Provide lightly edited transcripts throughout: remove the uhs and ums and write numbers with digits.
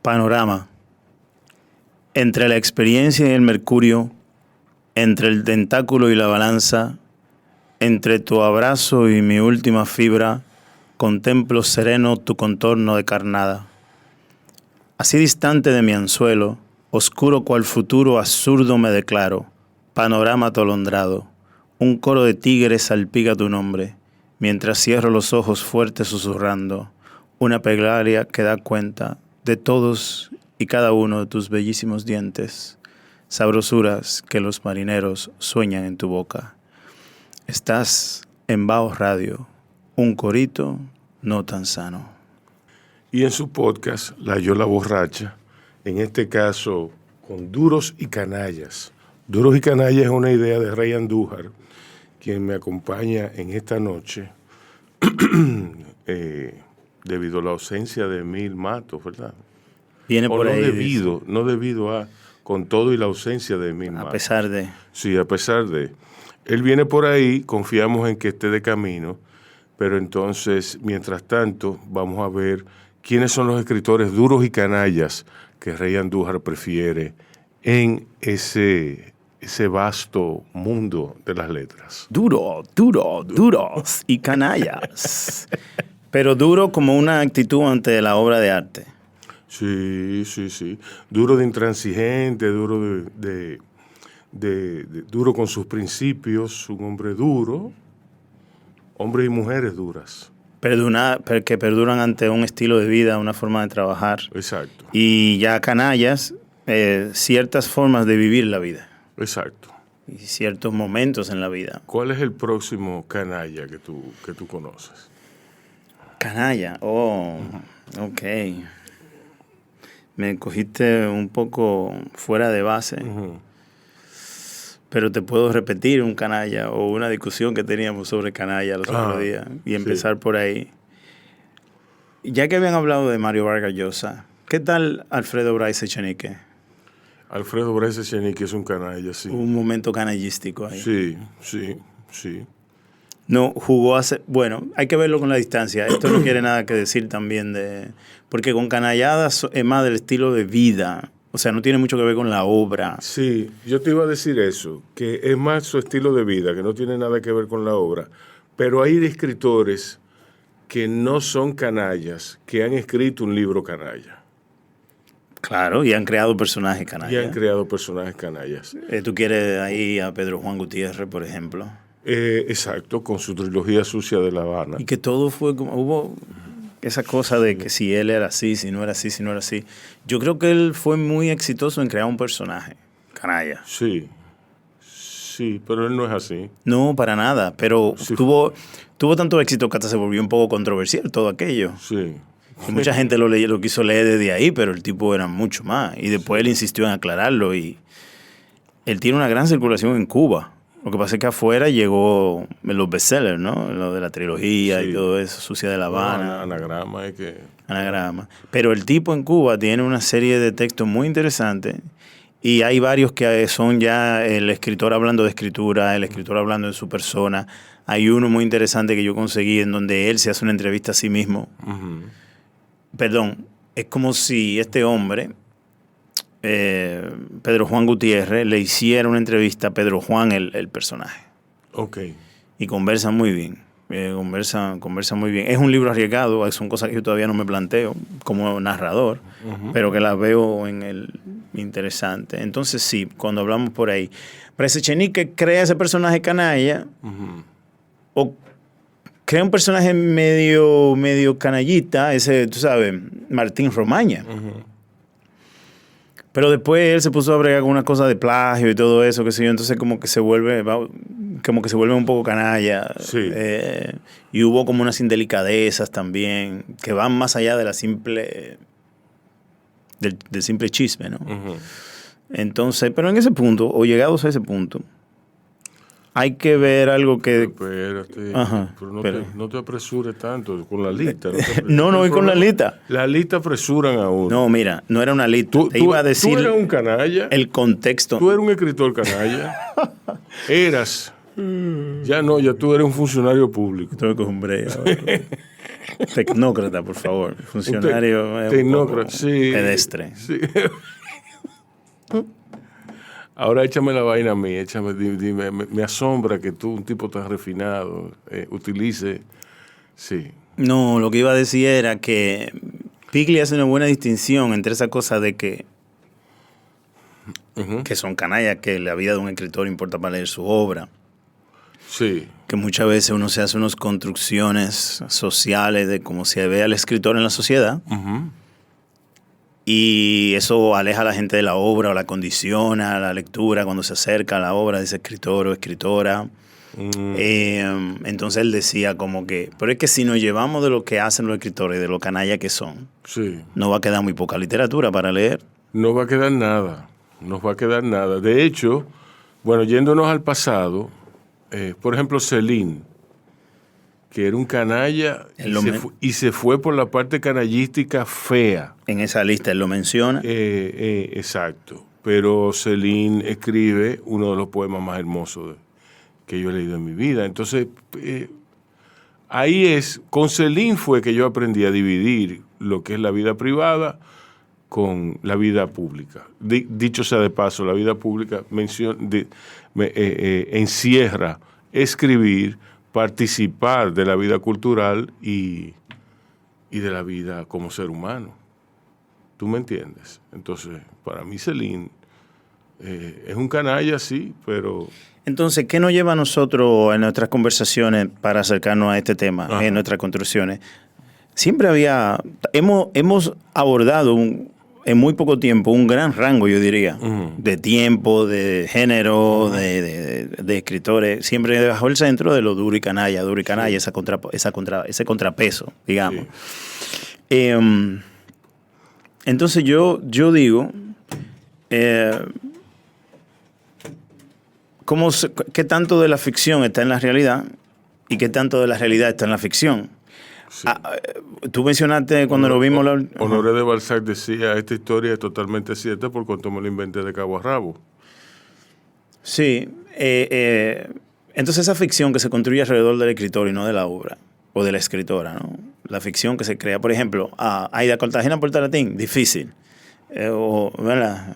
Panorama. Entre la experiencia y el mercurio, entre el tentáculo y la balanza, entre tu abrazo y mi última fibra, contemplo sereno tu contorno de carnada. Así distante de mi anzuelo, oscuro cual futuro absurdo me declaro, panorama atolondrado. Un coro de tigres salpica tu nombre, mientras cierro los ojos fuertes susurrando, una plegaria que da cuenta de todos y cada uno de tus bellísimos dientes, sabrosuras que los marineros sueñan en tu boca. Estás en Bajo Radio, un corito no tan sano. Y en su podcast, La Yola Borracha, en este caso con Duros y Canallas. Duros y Canallas es una idea de Rey Andújar, quien me acompaña en esta noche, debido a la ausencia de Emil Matos, ¿verdad? Viene por no ahí. No debido a, con todo y la ausencia de Emil Matos. A pesar de. Sí, a pesar de. Él viene por ahí, confiamos en que esté de camino, pero entonces, mientras tanto, vamos a ver quiénes son los escritores duros y canallas que Rey Andújar prefiere en ese vasto mundo de las letras. Duros y canallas. Pero duro como una actitud ante la obra de arte. Sí. Duro de intransigente, duro duro con sus principios, un hombre duro, hombres y mujeres duras. Que perduran ante un estilo de vida, una forma de trabajar. Exacto. Y ya canallas, ciertas formas de vivir la vida. Exacto. Y ciertos momentos en la vida. ¿Cuál es el próximo canalla que tú conoces? Canalla, ok. Me cogiste un poco fuera de base. Uh-huh. Pero te puedo repetir un canalla o una discusión que teníamos sobre canalla los otros días y empezar por ahí. Ya que habían hablado de Mario Vargas Llosa, ¿qué tal Alfredo Bryce Echenique? Alfredo Bryce Echenique es un canalla, sí. Un momento canallístico ahí. Sí. No, jugó hace... Bueno, hay que verlo con la distancia. Esto no quiere nada que decir también de... Porque con canalladas es más del estilo de vida. O sea, no tiene mucho que ver con la obra. Sí, yo te iba a decir eso, que es más su estilo de vida, que no tiene nada que ver con la obra. Pero hay escritores que no son canallas, que han escrito un libro canalla. Claro, y han creado personajes canallas. ¿Tú quieres ahí a Pedro Juan Gutiérrez, por ejemplo? Exacto, con su trilogía Sucia de La Habana. Y que todo fue como... Hubo esa cosa de que si él era así, si no era así, si no era así. Yo creo que él fue muy exitoso en crear un personaje canalla. Sí, pero él no es así. No, para nada, pero sí. tuvo tanto éxito que hasta se volvió un poco controversial todo aquello. Sí. Y mucha gente lo quiso leer desde ahí, pero el tipo era mucho más. Y después él insistió en aclararlo y él tiene una gran circulación en Cuba. Lo que pasa es que afuera llegó los bestsellers, ¿no? Lo de la trilogía y todo eso, Sucia de La Habana. Anagrama es que... Anagrama. Pero el tipo en Cuba tiene una serie de textos muy interesantes y hay varios que son ya el escritor hablando de escritura, el escritor hablando de su persona. Hay uno muy interesante que yo conseguí en donde él se hace una entrevista a sí mismo. Uh-huh. Perdón, es como si este hombre... Pedro Juan Gutiérrez le hiciera una entrevista a Pedro Juan, el personaje. Ok. Y conversan muy bien. Conversan muy bien. Es un libro arriesgado, son cosas que yo todavía no me planteo como narrador, uh-huh. pero que las veo en el interesante. Entonces sí, cuando hablamos por ahí. Bryce Echenique crea ese personaje canalla, uh-huh. o crea un personaje medio canallita, ese, tú sabes, Martín Romaña. Uh-huh. Pero después él se puso a bregar con una cosa de plagio y todo eso, qué sé yo, entonces como que se vuelve un poco canalla. Sí. Y hubo como unas indelicadezas también, que van más allá de la simple... del simple chisme, ¿no? Uh-huh. Entonces, pero en ese punto, o llegados a ese punto, hay que ver algo que... Espérate, ajá, pero no te apresures tanto con la lista. No voy con la lista. La lista apresuran a uno. No, mira, no era una lista. Te iba a decir... Tú eras un canalla. El contexto. Tú eres un escritor canalla. Eras. Ya no, ya tú eres un funcionario público. Tengo que coger un break ahora. Tecnócrata, por favor. Funcionario tecnócrata, sí. pedestre. Sí. Ahora échame la vaina a mí, dime, me asombra que tú, un tipo tan refinado, utilice... Sí. No, lo que iba a decir era que Pigli hace una buena distinción entre esa cosa de que son canallas, que la vida de un escritor importa para leer su obra. Sí. Que muchas veces uno se hace unas construcciones sociales de cómo se ve al escritor en la sociedad. Y eso aleja a la gente de la obra o la condiciona a la lectura cuando se acerca a la obra de ese escritor o escritora. Entonces él decía como que, pero es que si nos llevamos de lo que hacen los escritores, de lo canalla que son, sí, no va a quedar muy poca literatura para leer. No va a quedar nada, no va a quedar nada. De hecho, bueno, yéndonos al pasado, por ejemplo, Céline, que era un canalla y se fue por la parte canallística fea. En esa lista él lo menciona. Exacto. Pero Céline escribe uno de los poemas más hermosos que yo he leído en mi vida. Entonces, con Céline fue que yo aprendí a dividir lo que es la vida privada con la vida pública. Dicho sea de paso, la vida pública encierra escribir, participar de la vida cultural y de la vida como ser humano. ¿Tú me entiendes? Entonces, para mí Céline es un canalla, sí, pero... Entonces, ¿qué nos lleva a nosotros en nuestras conversaciones para acercarnos a este tema, en nuestras construcciones? Siempre hemos abordado en muy poco tiempo un gran rango, yo diría, de tiempo, de género, de escritores, siempre bajo el centro de lo duro y canalla, sí. Ese contrapeso, digamos. Sí. Entonces yo digo, ¿qué tanto de la ficción está en la realidad y qué tanto de la realidad está en la ficción? Sí. Tú mencionaste cuando lo vimos... Honoré de Balzac decía, esta historia es totalmente cierta por cuanto me lo inventé de cabo a rabo. Sí. Entonces esa ficción que se construye alrededor del escritor y no de la obra, o de la escritora, ¿no? La ficción que se crea, por ejemplo, Aida Cartagena Portalatín, difícil. ¿Verdad?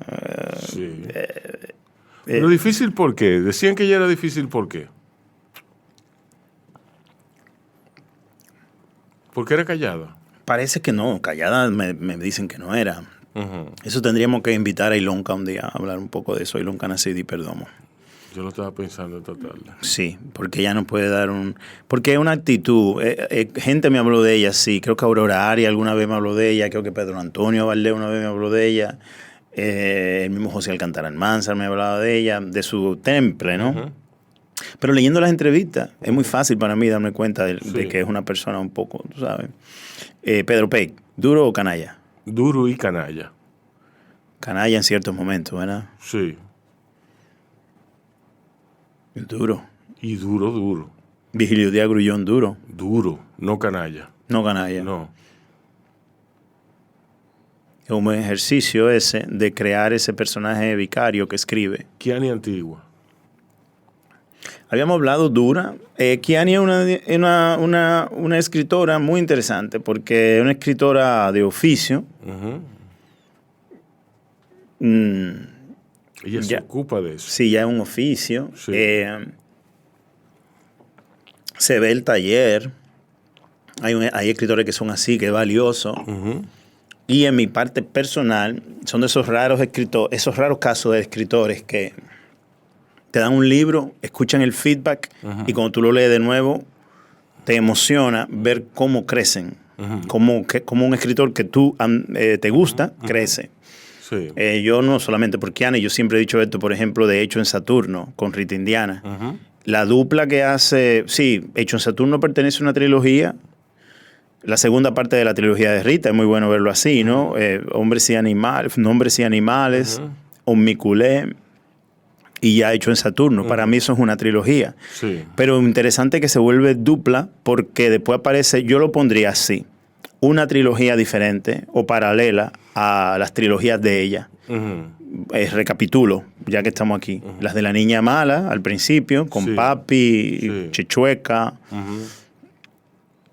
Sí. Pero difícil, ¿por qué? Decían que ella era difícil, ¿por qué? ¿Por qué era callada? Parece que no, callada me dicen que no era. Eso tendríamos que invitar a Ilonka un día a hablar un poco de eso, Ilonka Nasidi Perdomo. Yo lo estaba pensando en tratarla. Sí, porque ella no puede dar porque es una actitud. Gente me habló de ella, sí. Creo que Aurora Ari alguna vez me habló de ella. Creo que Pedro Antonio Valdés una vez me habló de ella. El mismo José Alcántara Almanzar me hablaba de ella, de su temple, ¿no? Pero leyendo las entrevistas, es muy fácil para mí darme cuenta de que es una persona un poco, tú sabes. Pedro Pey, ¿duro o canalla? Duro y canalla. Canalla en ciertos momentos, ¿verdad? Sí. Duro. Y duro. Vigilio Díaz Grullón, duro. Duro, no canalla. No canalla. No. Es un buen ejercicio ese de crear ese personaje vicario que escribe. Kiani Antigua. Habíamos hablado dura. Kiani es una escritora muy interesante porque es una escritora de oficio. Ella se ocupa de eso. Sí, ya es un oficio. Sí. Se ve el taller. Hay escritores que son así, que es valioso. Y en mi parte personal, son de esos raros casos de escritores que te dan un libro, escuchan el feedback y cuando tú lo lees de nuevo, te emociona ver cómo crecen. Como un escritor que tú te gusta, crece. Sí. Yo no solamente por Kiani, yo siempre he dicho esto, por ejemplo, de Hecho en Saturno, con Rita Indiana. La dupla que hace... Sí, Hecho en Saturno pertenece a una trilogía. La segunda parte de la trilogía de Rita, es muy bueno verlo así, ¿no? Nombres y Animales, Omniculé y ya Hecho en Saturno. Para mí eso es una trilogía. Sí. Pero interesante que se vuelve dupla porque después aparece, yo lo pondría así, una trilogía diferente o paralela a las trilogías de ella. Recapitulo, ya que estamos aquí. Las de la niña mala al principio, con Papi, Chichueca.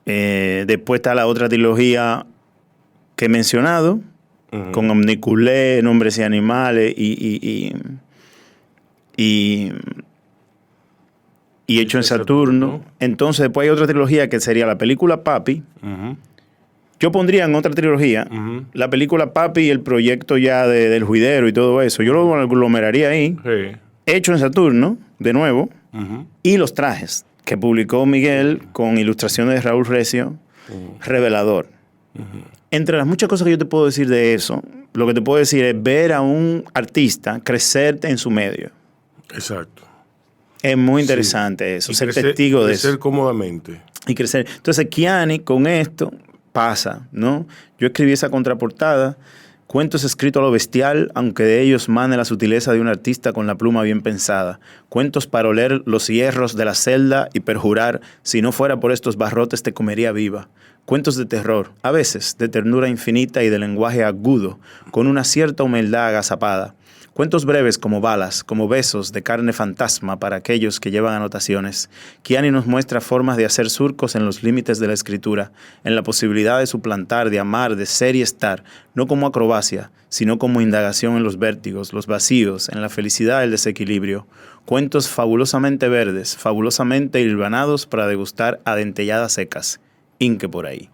Después está la otra trilogía que he mencionado, con Omniculé, Nombres y Animales y Hecho en Saturno. Entonces después hay otra trilogía que sería la película Papi. Yo pondría en otra trilogía la película Papi y el proyecto ya del juidero y todo eso. Yo lo aglomeraría ahí. Sí. Hecho en Saturno, de nuevo. Y Los Trajes, que publicó Miguel con ilustraciones de Raúl Recio. Revelador. Entre las muchas cosas que yo te puedo decir de eso, lo que te puedo decir es ver a un artista crecer en su medio. Exacto. Es muy interesante eso, Y ser crecer, testigo de eso. Crecer cómodamente. Y crecer. Entonces, Kiani con esto pasa, ¿no? Yo escribí esa contraportada, cuentos escritos a lo bestial, aunque de ellos mane la sutileza de un artista con la pluma bien pensada. Cuentos para oler los hierros de la celda y perjurar, si no fuera por estos barrotes te comería viva. Cuentos de terror, a veces de ternura infinita y de lenguaje agudo, con una cierta humildad agazapada. Cuentos breves como balas, como besos de carne fantasma para aquellos que llevan anotaciones. Kiani nos muestra formas de hacer surcos en los límites de la escritura, en la posibilidad de suplantar, de amar, de ser y estar, no como acrobacia, sino como indagación en los vértigos, los vacíos, en la felicidad del desequilibrio. Cuentos fabulosamente verdes, fabulosamente hilvanados para degustar a dentelladas secas. Inque por ahí.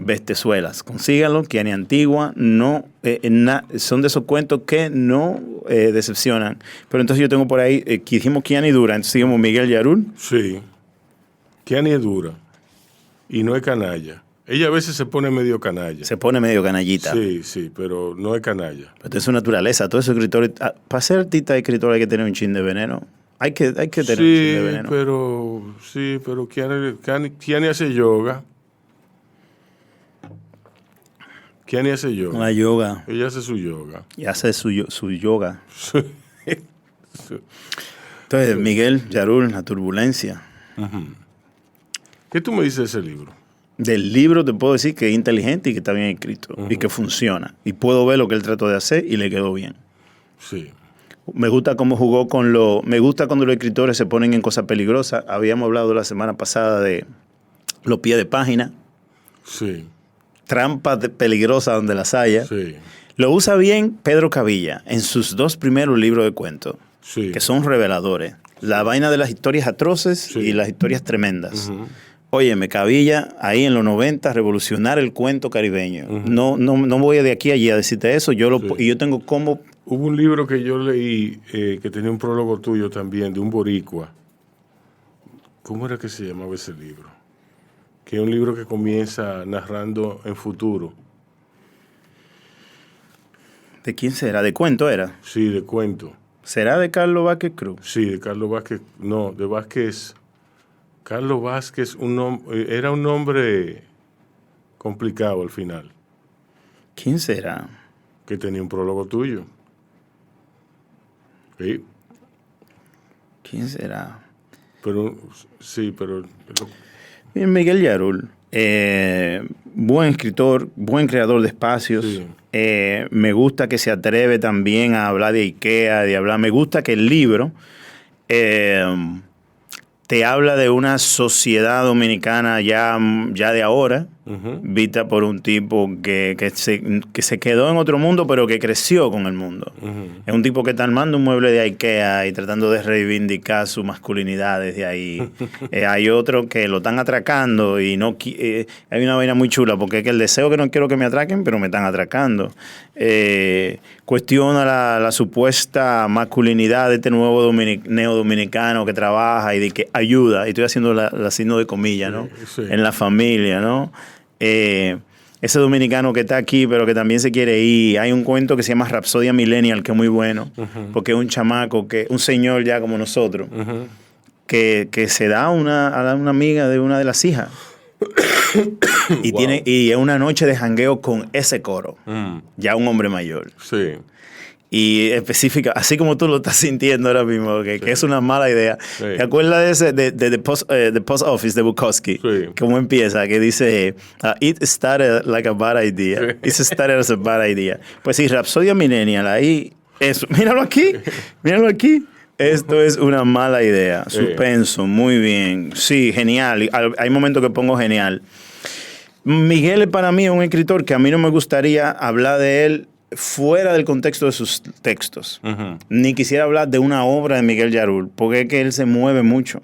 Bestezuelas, consíganlo, Kiani Antigua, no, son de esos cuentos que no decepcionan. Pero entonces yo tengo por ahí, dijimos Kiani Dura, entonces dijimos Miguel Yarul. Sí, Kiani es dura y no es canalla. Ella a veces se pone medio canalla. Se pone medio canallita. Sí, pero no es canalla. Pero es su naturaleza, todo eso escritor, para ser artista y escritor hay que tener un chin de veneno. Hay que tener un chin de veneno. Pero Kiani hace yoga. Kiani hace yoga. La yoga. Ella hace su yoga. Y hace su yoga. Entonces, Miguel Yarul, La Turbulencia. ¿Qué tú me dices de ese libro? Del libro te puedo decir que es inteligente y que está bien escrito. Y que funciona. Y puedo ver lo que él trató de hacer y le quedó bien. Sí. Me gusta cómo jugó con lo... Me gusta cuando los escritores se ponen en cosas peligrosas. Habíamos hablado la semana pasada de los pies de página. Sí. Trampas peligrosas donde las haya. Sí. Lo usa bien Pedro Cavilla en sus 2 primeros libros de cuentos, Sí. que son reveladores. La vaina de las historias atroces y las historias tremendas. Óyeme, Cavilla, ahí en los 90, revolucionar el cuento caribeño. No voy de aquí a allí a decirte eso. Y yo tengo como... Hubo un libro que yo leí que tenía un prólogo tuyo también, de un boricua. ¿Cómo era que se llamaba ese libro? Que es un libro que comienza narrando en futuro. ¿De quién será? ¿De cuento era? Sí, de cuento. ¿Será de Carlos Vázquez Cruz? Sí, de Carlos Vázquez. No, de Vázquez. Carlos Vázquez era un nombre complicado al final. ¿Quién será? Que tenía un prólogo tuyo. Sí. ¿Quién será? Pero, sí, pero... Miguel Yarul, buen escritor, buen creador de espacios. Sí. Me gusta que se atreve también a hablar de IKEA, me gusta que el libro te habla de una sociedad dominicana ya de ahora, vista por un tipo que se quedó en otro mundo, pero que creció con el mundo. Es un tipo que está armando un mueble de IKEA y tratando de reivindicar su masculinidad desde ahí. Hay otro que lo están atracando y no hay una vaina muy chula, porque es que el deseo que no quiero que me atraquen, pero me están atracando. Cuestiona la supuesta masculinidad de este nuevo neodominicano que trabaja y de que ayuda, y estoy haciendo la signo de comillas, ¿no? Sí. En la familia, ¿no? Ese dominicano que está aquí pero que también se quiere ir. Hay un cuento que se llama Rapsodia Millennial, que es muy bueno, porque es un chamaco, un señor ya como nosotros, que se da a una amiga de una de las hijas. Y, Wow. y es una noche de jangueo con ese coro, ya un hombre mayor. Sí. Y específica, así como tú lo estás sintiendo ahora mismo, que es una mala idea. Sí. ¿Te acuerdas de ese, de The Post Office de Bukowski? Sí. ¿Cómo empieza? Que dice, it started like a bad idea. It started as a bad idea. Pues sí, Rapsodia Millennial, ahí, eso. Míralo aquí. Esto es una mala idea. Suspenso, muy bien. Sí, genial. Hay momentos que pongo genial. Miguel para mí es un escritor que a mí no me gustaría hablar de él fuera del contexto de sus textos. Ni quisiera hablar de una obra de Miguel Yarul, porque es que él se mueve mucho.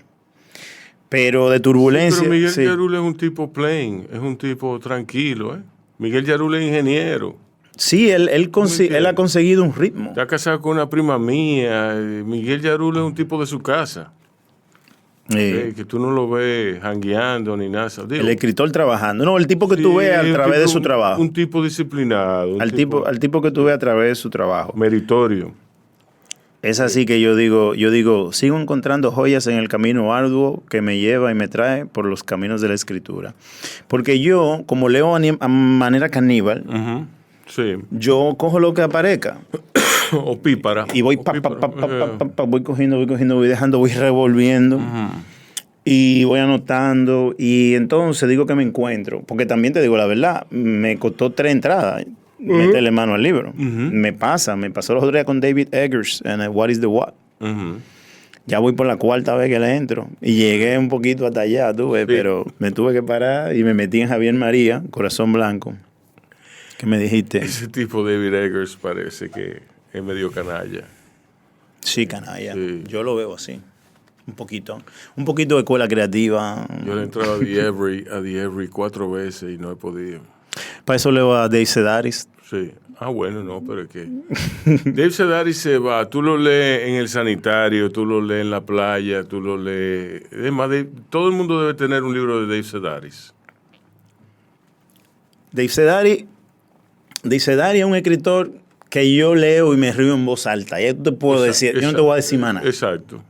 Pero de turbulencia... Sí, pero Miguel Yarul es un tipo plain, es un tipo tranquilo. Miguel Yarul es ingeniero. Sí, él ha conseguido un ritmo. Está casado con una prima mía. Miguel Yarul es un tipo de su casa. Que tú no lo ves jangueando ni nada. Digo, el escritor trabajando. No, el tipo que tú ves a través de su trabajo. Un tipo disciplinado. Al tipo que tú ves a través de su trabajo. Meritorio. Es así que yo digo, sigo encontrando joyas en el camino arduo que me lleva y me trae por los caminos de la escritura. Porque yo, como leo a manera caníbal, sí. Yo cojo lo que aparezca. O pípara. Y voy voy cogiendo, voy dejando, voy revolviendo. Y voy anotando. Y entonces digo que me encuentro. Porque también te digo la verdad, me costó 3 entradas. Meterle mano al libro. Me pasó los otros días con David Eggers en What is the What. Ya voy por la 4ª vez que le entro. Y llegué un poquito hasta allá, pero me tuve que parar y me metí en Javier María, Corazón Blanco. ¿Qué me dijiste? Ese tipo David Eggers parece que es medio canalla. Sí, canalla. Sí. Yo lo veo así. Un poquito de escuela creativa. Yo le he entrado a The Every 4 veces y no he podido. Para eso leo a Dave Sedaris. Sí. Bueno, no, pero es que Dave Sedaris se va. Tú lo lees en el sanitario, tú lo lees en la playa, tú lo lees... Es más, todo el mundo debe tener un libro de Dave Sedaris. Dave Sedaris es un escritor que yo leo y me río en voz alta. Ya te puedo decir, yo no te voy a decir más nada. Exacto.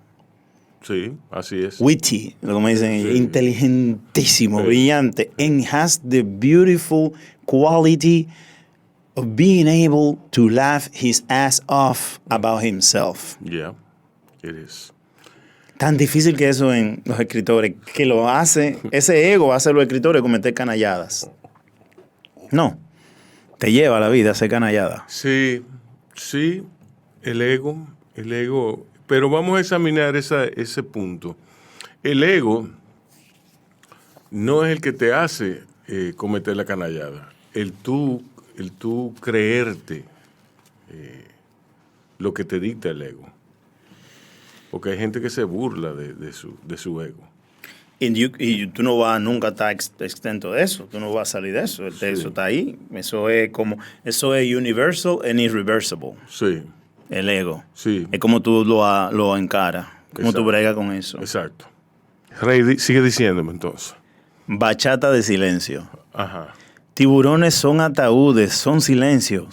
Sí, así es. Witty, como dicen, inteligentísimo, brillante. And has the beautiful quality of being able to laugh his ass off about himself. Yeah, it is. Tan difícil que eso en los escritores, que lo hace, ese ego hace a los escritores cometer canalladas. No. Te lleva a la vida a ser canallada. Sí, el ego, pero vamos a examinar ese punto. El ego no es el que te hace cometer la canallada. El tú creerte lo que te dicta el ego. Porque hay gente que se burla de su ego. Y tú no vas nunca a estar exento de eso. Tú no vas a salir de eso. Eso está ahí. Eso es universal and irreversible. Sí. El ego. Sí. Es como tú lo encaras. Como tú bregas con eso. Exacto. Rey, sigue diciéndome entonces. Bachata de silencio. Ajá. Tiburones son ataúdes, son silencio.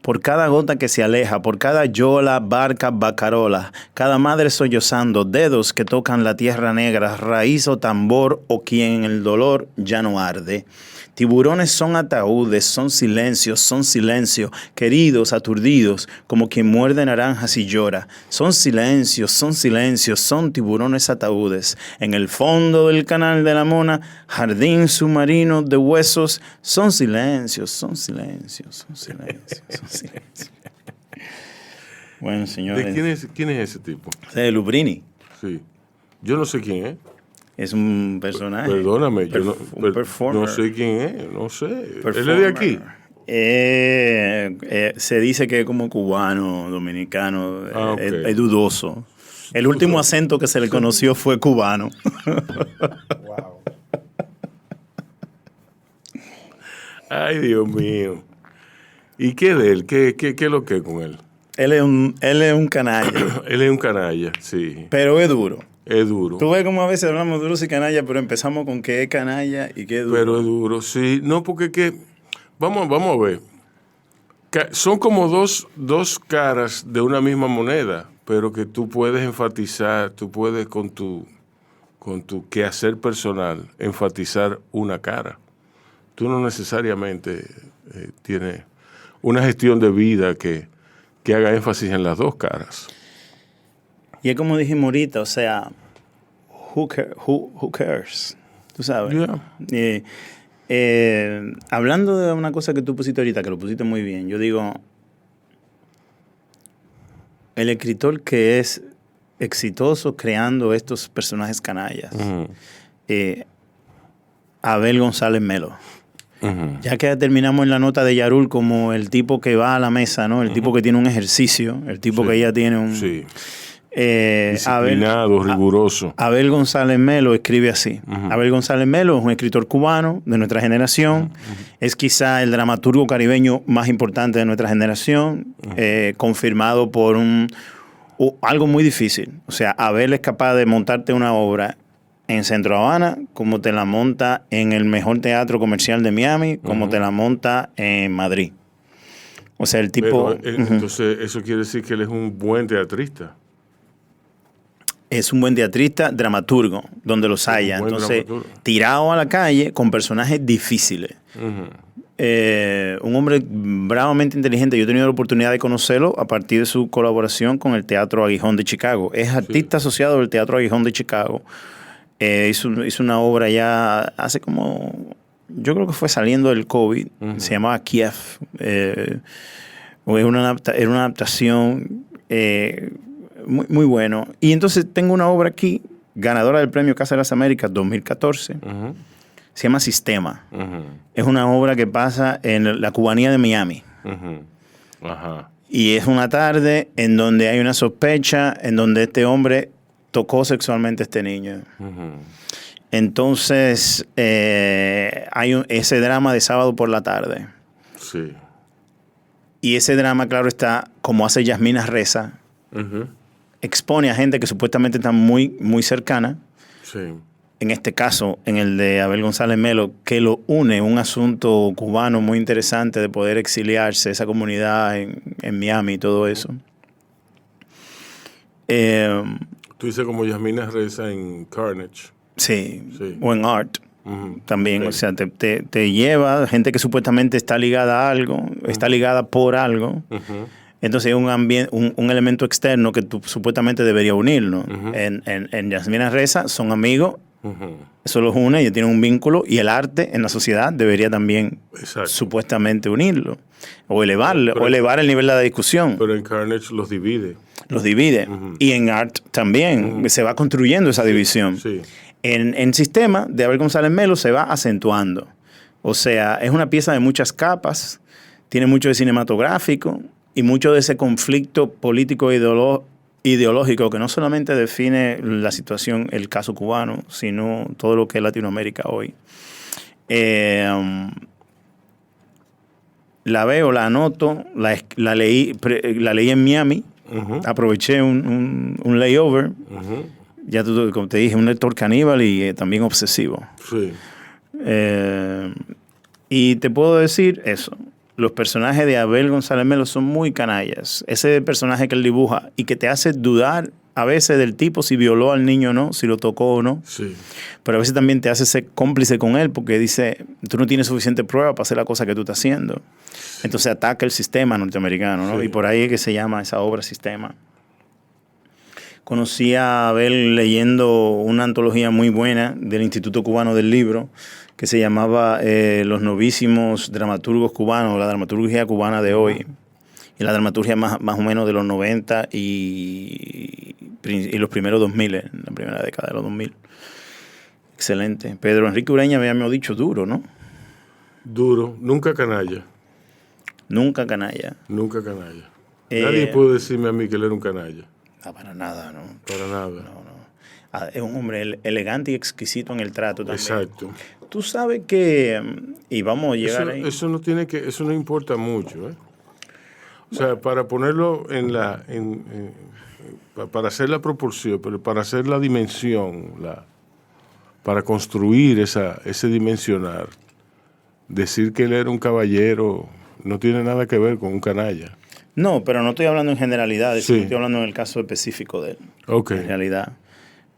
Por cada gota que se aleja, por cada yola, barca, bacarola, cada madre sollozando, dedos que tocan la tierra negra, raíz o tambor o quien en el dolor ya no arde. Tiburones son ataúdes, son silencio, queridos, aturdidos, como quien muerde naranjas y llora. Son silencios, son tiburones ataúdes. En el fondo del canal de la Mona, jardín submarino de huesos, son silencios. Bueno, señores. ¿Quién es ese tipo? De Lubrini. Sí. Yo no sé quién es. Es un personaje. Perdóname, un performer. No sé quién es, no sé. ¿Él es de aquí? Se dice que es como cubano, dominicano, es dudoso. El último acento que se le conoció fue cubano. Wow. Ay, Dios mío. ¿Y qué de él? ¿Qué es lo que es con él? Él es un canalla. Él es un canalla, sí. Pero es duro. Es duro. Tú ves cómo a veces hablamos duros y canalla, pero empezamos con qué es canalla y qué es duro. Pero es duro, sí. No, porque vamos a ver. Son como dos caras de una misma moneda, pero que tú puedes enfatizar, tú puedes con tu quehacer personal enfatizar una cara. Tú no necesariamente tienes una gestión de vida que haga énfasis en las dos caras. Y es como dijimos ahorita, o sea, who cares? Tú sabes. Yeah. Hablando de una cosa que tú pusiste ahorita, que lo pusiste muy bien, yo digo, el escritor que es exitoso creando estos personajes canallas, Abel González Melo. Ya que terminamos en la nota de Yarul como el tipo que va a la mesa, ¿no? El tipo que tiene un ejercicio, el tipo que ya tiene un... Sí. Disciplinado, riguroso. Abel González Melo escribe así. Abel González Melo es un escritor cubano de nuestra generación. Es quizá el dramaturgo caribeño más importante de nuestra generación, confirmado por algo muy difícil. O sea, Abel es capaz de montarte una obra en Centro Habana, como te la monta en el mejor teatro comercial de Miami, como te la monta en Madrid. O sea, el tipo... Pero, entonces, eso quiere decir que él es un buen teatrista. Es un buen teatrista, dramaturgo, donde los haya. Entonces, tirado a la calle con personajes difíciles. Un hombre bravamente inteligente. Yo he tenido la oportunidad de conocerlo a partir de su colaboración con el Teatro Aguijón de Chicago. Es artista asociado del Teatro Aguijón de Chicago. Hizo una obra ya hace como... Yo creo que fue saliendo del COVID. Se llamaba Kiev. Era una adaptación muy, muy bueno. Y entonces tengo una obra aquí, ganadora del Premio Casa de las Américas 2014. Se llama Sistema. Es una obra que pasa en la cubanía de Miami. Y es una tarde en donde hay una sospecha, en donde este hombre tocó sexualmente a este niño. Entonces, hay ese drama de sábado por la tarde. Sí. Y ese drama, claro está, como hace Yasmina Reza, expone a gente que supuestamente está muy, muy cercana. Sí. En este caso, en el de Abel González Melo, que lo une un asunto cubano muy interesante de poder exiliarse, esa comunidad en Miami y todo eso. Tú dices como Yasmina Reza en Carnage. Sí, o en Art. También, o sea, te lleva gente que supuestamente está ligada a algo, está ligada por algo. Entonces hay un elemento externo que tú supuestamente debería unirlo. En Yasmina Reza son amigos, eso los une, ellos tienen un vínculo, y el arte en la sociedad debería también supuestamente unirlo, o elevarlo, o elevar el nivel de la discusión. Pero en Carnage los divide. Los divide. Y en Art también se va construyendo esa división. Sí. En Sistema de Abel González Melo se va acentuando. O sea, es una pieza de muchas capas, tiene mucho de cinematográfico y mucho de ese conflicto político ideológico que no solamente define la situación, el caso cubano, sino todo lo que es Latinoamérica hoy. La veo, la anoto, la leí en Miami, aproveché un layover. Ya tú, como te dije, un lector caníbal y también obsesivo. Sí. Y te puedo decir eso. Los personajes de Abel González Melo son muy canallas. Ese personaje que él dibuja y que te hace dudar a veces del tipo si violó al niño o no, si lo tocó o no. Sí. Pero a veces también te hace ser cómplice con él porque dice, tú no tienes suficiente prueba para hacer la cosa que tú estás haciendo. Entonces ataca el sistema norteamericano, ¿no? Sí. Y por ahí es que se llama esa obra Sistema. Conocí a Abel leyendo una antología muy buena del Instituto Cubano del Libro que se llamaba Los novísimos dramaturgos cubanos, la dramaturgia cubana de hoy. Y la dramaturgia más o menos de los 90 y los primeros 2000, la primera década de los 2000. Excelente. Pedro Enrique Ureña me había dicho duro, ¿no? Duro, nunca canalla. Nunca canalla. Nunca canalla. Nadie puede decirme a mí que él era un canalla. No, para nada, ¿no? Para nada. No. Es un hombre elegante y exquisito en el trato también. Exacto. Tú sabes que, y vamos a llegar ahí. Eso no importa mucho, ¿eh? O sea, para ponerlo para hacer la proporción, pero para hacer la dimensión, para construir ese dimensionar, decir que él era un caballero no tiene nada que ver con un canalla. No, pero no estoy hablando en generalidades, sí. Estoy hablando en el caso específico de él. Okay. En realidad.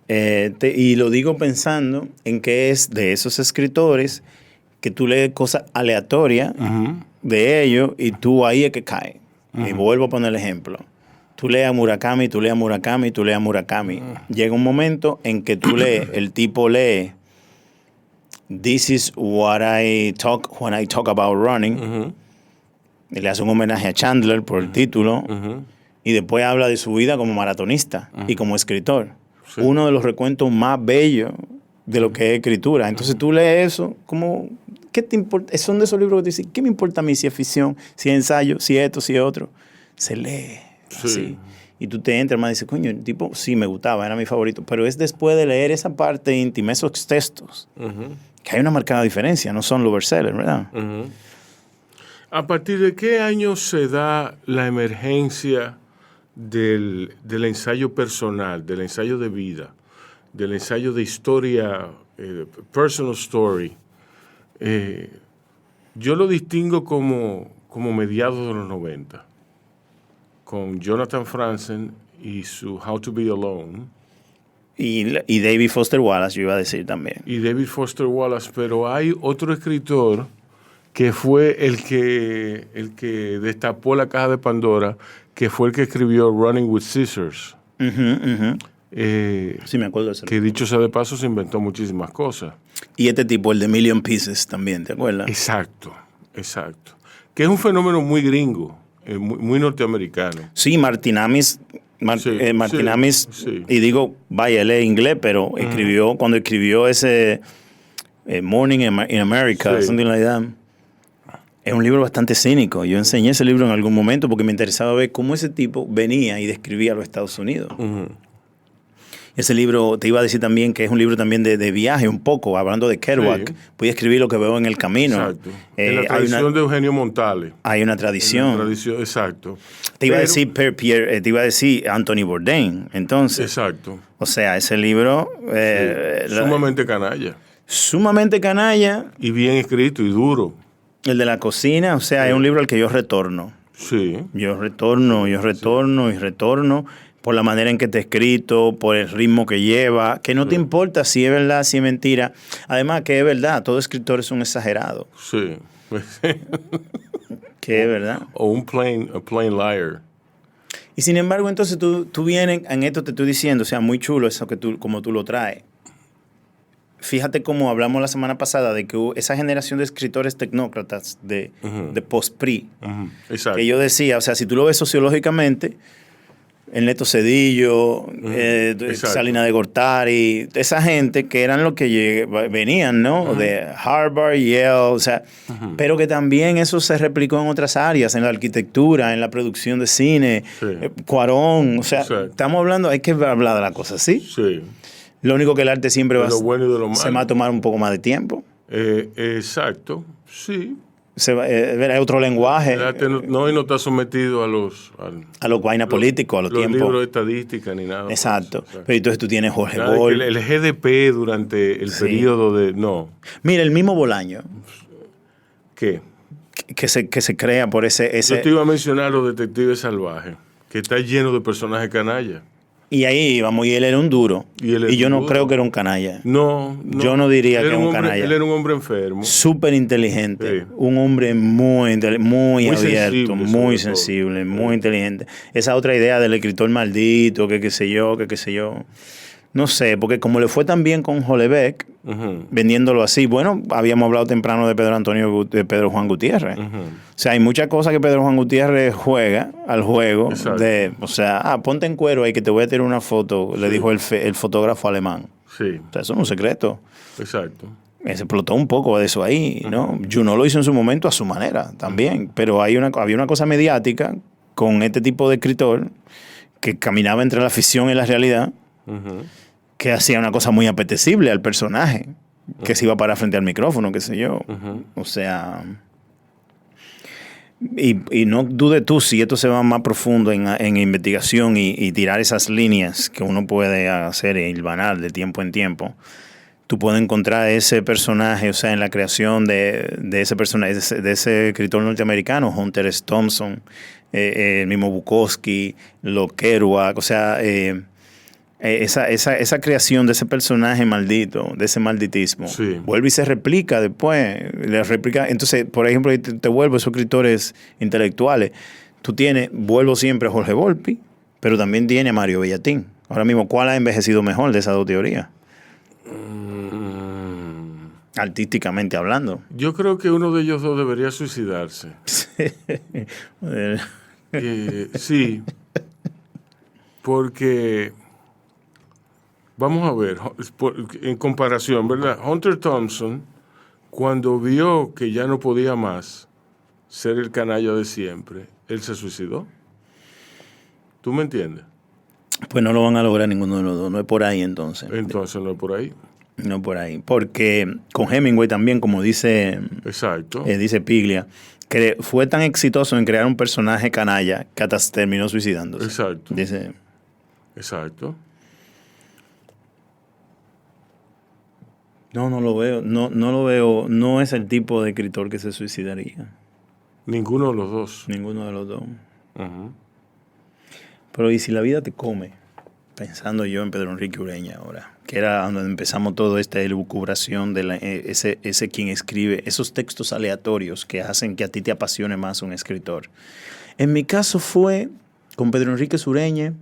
Y lo digo pensando en que es de esos escritores que tú lees cosas aleatorias de ellos y tú ahí es que cae. Y vuelvo a poner el ejemplo. Tú lees a Murakami, tú lees a Murakami, tú lees a Murakami. Llega un momento en que tú lees, el tipo lee This is what I talk when I talk about running. Y le hace un homenaje a Chandler por el título. y después habla de su vida como maratonista y como escritor. Sí. Uno de los recuentos más bellos de lo que es escritura. Entonces tú lees eso, como, ¿qué te importa? Son de esos libros que te dicen, ¿qué me importa a mí si es ficción, si es ensayo, si es esto, si es otro? Se lee así. Y tú te entras, más y dices, coño, el tipo sí me gustaba, era mi favorito. Pero es después de leer esa parte íntima, esos textos, que hay una marcada diferencia, no son los bestsellers, ¿verdad? ¿A partir de qué año se da la emergencia del ensayo personal, del ensayo de vida, del ensayo de historia, personal story? Yo lo distingo como mediados de los 90, con Jonathan Franzen y su How to Be Alone. Y David Foster Wallace, yo iba a decir también. Y David Foster Wallace, pero hay otro escritor que fue el que destapó la caja de Pandora, que fue el que escribió Running with Scissors. Sí, me acuerdo de eso. Que dicho sea de paso, se inventó muchísimas cosas. Y este tipo, el de Million Pieces también, ¿te acuerdas? Exacto. Que es un fenómeno muy gringo, muy norteamericano. Sí, Martinamis, sí. y digo, vaya, él es inglés, pero cuando escribió ese Morning in America, something like that, es un libro bastante cínico. Yo enseñé ese libro en algún momento porque me interesaba ver cómo ese tipo venía y describía los Estados Unidos. Ese libro, te iba a decir también que es un libro también de viaje un poco, hablando de Kerouac. Sí. Voy a escribir lo que veo en el camino. Exacto. En la tradición de Eugenio Montale. Hay una tradición. Exacto. Te iba a decir Anthony Bourdain, entonces. Exacto. O sea, ese libro... sumamente canalla. Sumamente canalla. Y bien escrito y duro. El de la cocina, o sea, es un libro al que yo retorno. Sí. Yo retorno y retorno por la manera en que está escrito, por el ritmo que lleva, que no te importa si es verdad, si es mentira. Además que es verdad, todo escritor es un exagerado. Sí. Que es verdad. O a plain liar. Y sin embargo, entonces tú vienes, en esto te estoy diciendo, o sea, muy chulo eso como tú lo traes. Fíjate cómo hablamos la semana pasada de que esa generación de escritores tecnócratas de post-pri, que yo decía, o sea, si tú lo ves sociológicamente, Ernesto Zedillo, Salinas de Gortari, esa gente que eran los que venían, ¿no? De Harvard, Yale, o sea, pero que también eso se replicó en otras áreas, en la arquitectura, en la producción de cine, Cuarón, o sea, estamos hablando, hay que hablar de la cosa, ¿sí? Sí. Lo único que el arte siempre de lo bueno y de lo malo. Se va a tomar un poco más de tiempo. Exacto, sí. Hay otro lenguaje. El arte no está sometido a los vainas políticos, a los tiempos. Los libros de estadística ni nada. Exacto. Pero entonces tú tienes Jorge Bol. El GDP durante el periodo de... No. Mira, el mismo Bolaño. ¿Qué? Que se crea por ese... Yo te iba a mencionar Los Detectives Salvajes, que está lleno de personajes canallas. Y ahí íbamos, y él era un duro. Y yo no creo que era un canalla. No. Yo no diría que era un canalla. Él era un hombre enfermo. Súper inteligente. Sí. Un hombre muy abierto, muy sensible, muy inteligente. Esa otra idea del escritor maldito, que qué sé yo. No sé, porque como le fue tan bien con Houellebecq, vendiéndolo así, bueno, habíamos hablado temprano de Pedro Juan Gutiérrez. O sea, hay muchas cosas que Pedro Juan Gutiérrez juega al juego. O sea, ponte en cuero ahí que te voy a tirar una foto, le dijo el fotógrafo alemán. Sí. O sea, eso es un secreto. Exacto. Se explotó un poco de eso ahí, ¿no? Juno lo hizo en su momento a su manera también, pero había una cosa mediática con este tipo de escritor que caminaba entre la ficción y la realidad, que hacía una cosa muy apetecible al personaje, que se iba a parar frente al micrófono, qué sé yo. O sea... Y no dudes tú si esto se va más profundo en investigación y tirar esas líneas que uno puede hacer e hilvanar de tiempo en tiempo. Tú puedes encontrar ese personaje, o sea, en la creación de ese personaje, de ese escritor norteamericano, Hunter S. Thompson, el mismo Bukowski, Kerouac, o sea... Esa creación de ese personaje maldito, de ese malditismo, vuelve y se replica después. Entonces, por ejemplo, te vuelvo a esos escritores intelectuales. Vuelvo siempre a Jorge Volpi, pero también tiene a Mario Bellatín. Ahora mismo, ¿cuál ha envejecido mejor de esas dos teorías? Artísticamente hablando. Yo creo que uno de ellos dos debería suicidarse. Sí. Porque, vamos a ver, en comparación, ¿verdad? Hunter Thompson, cuando vio que ya no podía más ser el canalla de siempre, él se suicidó. ¿Tú me entiendes? Pues no lo van a lograr ninguno de los dos, no es por ahí entonces. Entonces no es por ahí. No por ahí. Porque con Hemingway también, como dice, Exacto. Dice Piglia, que fue tan exitoso en crear un personaje canalla que hasta terminó suicidándose. Exacto. Dice, Exacto. no lo veo, no lo veo, no es el tipo de escritor que se suicidaría. Ninguno de los dos. Ninguno de los dos. Uh-huh. Pero ¿y si la vida te come? Pensando yo en Pedro Enrique Ureña ahora, que era donde empezamos todo esta elucubración de ese quien escribe, esos textos aleatorios que hacen que a ti te apasione más un escritor. En mi caso fue con Pedro Enrique Ureña,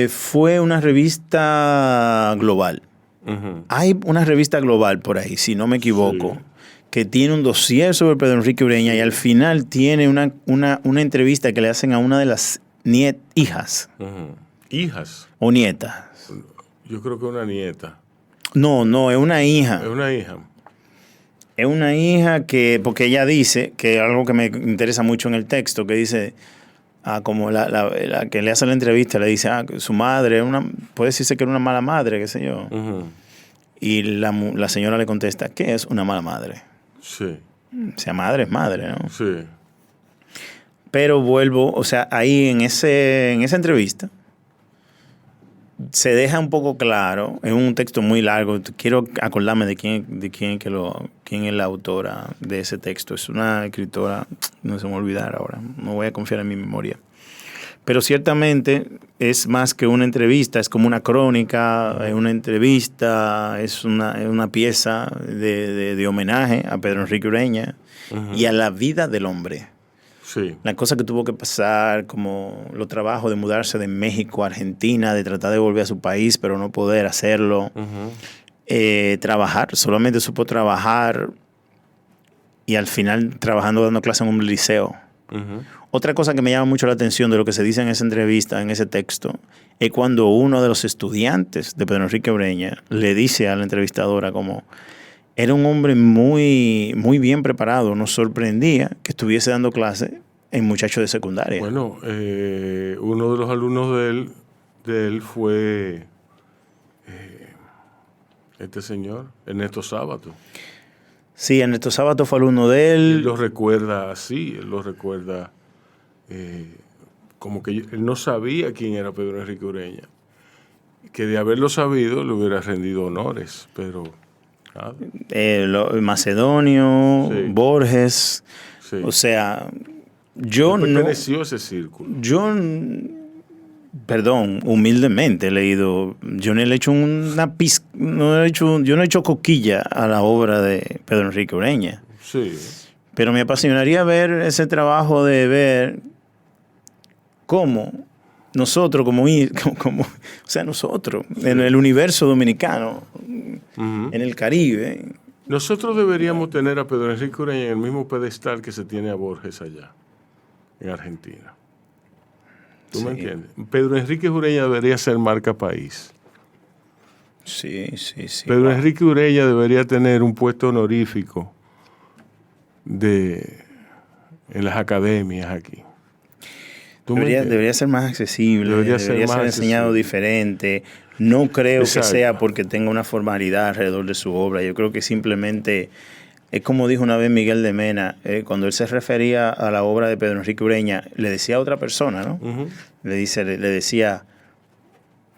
fue una revista global. Uh-huh. Hay una revista global por ahí, si no me equivoco, Sí. que tiene un dossier sobre Pedro Enrique Ureña y al final tiene una entrevista que le hacen a una de las hijas. Uh-huh. Hijas. O nietas. Yo creo que una nieta. No, es una hija. Es una hija. Es una hija que, porque ella dice, que algo que me interesa mucho en el texto, que dice, como la que le hace la entrevista, le dice, que su madre, puede decirse que era una mala madre, qué sé yo. Uh-huh. Y la señora le contesta, ¿qué es una mala madre? Sí. O sea, madre es madre, ¿no? Sí. Pero vuelvo, o sea, ahí en esa entrevista se deja un poco claro, es un texto muy largo, quiero acordarme de quién es la autora de ese texto. Es una escritora, no se me va a olvidar ahora, no voy a confiar en mi memoria. Pero ciertamente es más que una entrevista, es como una crónica, es una entrevista, es una pieza de homenaje a Pedro Enrique Ureña Uh-huh. y a la vida del hombre. Sí. La cosa que tuvo que pasar, como los trabajos de mudarse de México a Argentina, de tratar de volver a su país, pero no poder hacerlo. Uh-huh. Trabajar, solamente supo trabajar y al final trabajando dando clases en un liceo. Uh-huh. Otra cosa que me llama mucho la atención de lo que se dice en esa entrevista, en ese texto, es cuando uno de los estudiantes de Pedro Enrique Ureña le dice a la entrevistadora como... Era un hombre muy, muy bien preparado. Nos sorprendía que estuviese dando clases en muchachos de secundaria. Bueno, uno de los alumnos de él fue este señor, Ernesto Sábato. Sí, Ernesto Sábato fue alumno de él. Él lo recuerda así, él lo recuerda como que él no sabía quién era Pedro Enrique Ureña. Que de haberlo sabido le hubiera rendido honores, pero... Macedonio, Sí. Borges, Sí. o sea, yo no... perteneció a ese círculo. Perdón, humildemente he leído, yo no he hecho yo no he hecho coquilla a la obra de Pedro Enrique Ureña. Sí. Pero me apasionaría ver ese trabajo de ver cómo nosotros, o sea, nosotros, en el universo dominicano, Uh-huh. en el Caribe. Nosotros deberíamos tener a Pedro Enrique Ureña en el mismo pedestal que se tiene a Borges allá, en Argentina. ¿Tú me entiendes? Pedro Enrique Ureña debería ser marca país. Sí. Pedro Enrique Ureña debería tener un puesto honorífico en las academias aquí. Debería ser más accesible, debería ser enseñado diferente. No creo Exacto. que sea porque tenga una formalidad alrededor de su obra. Yo creo que simplemente es como dijo una vez Miguel de Mena, cuando él se refería a la obra de Pedro Enrique Ureña, le decía a otra persona, ¿no? Uh-huh. Le decía,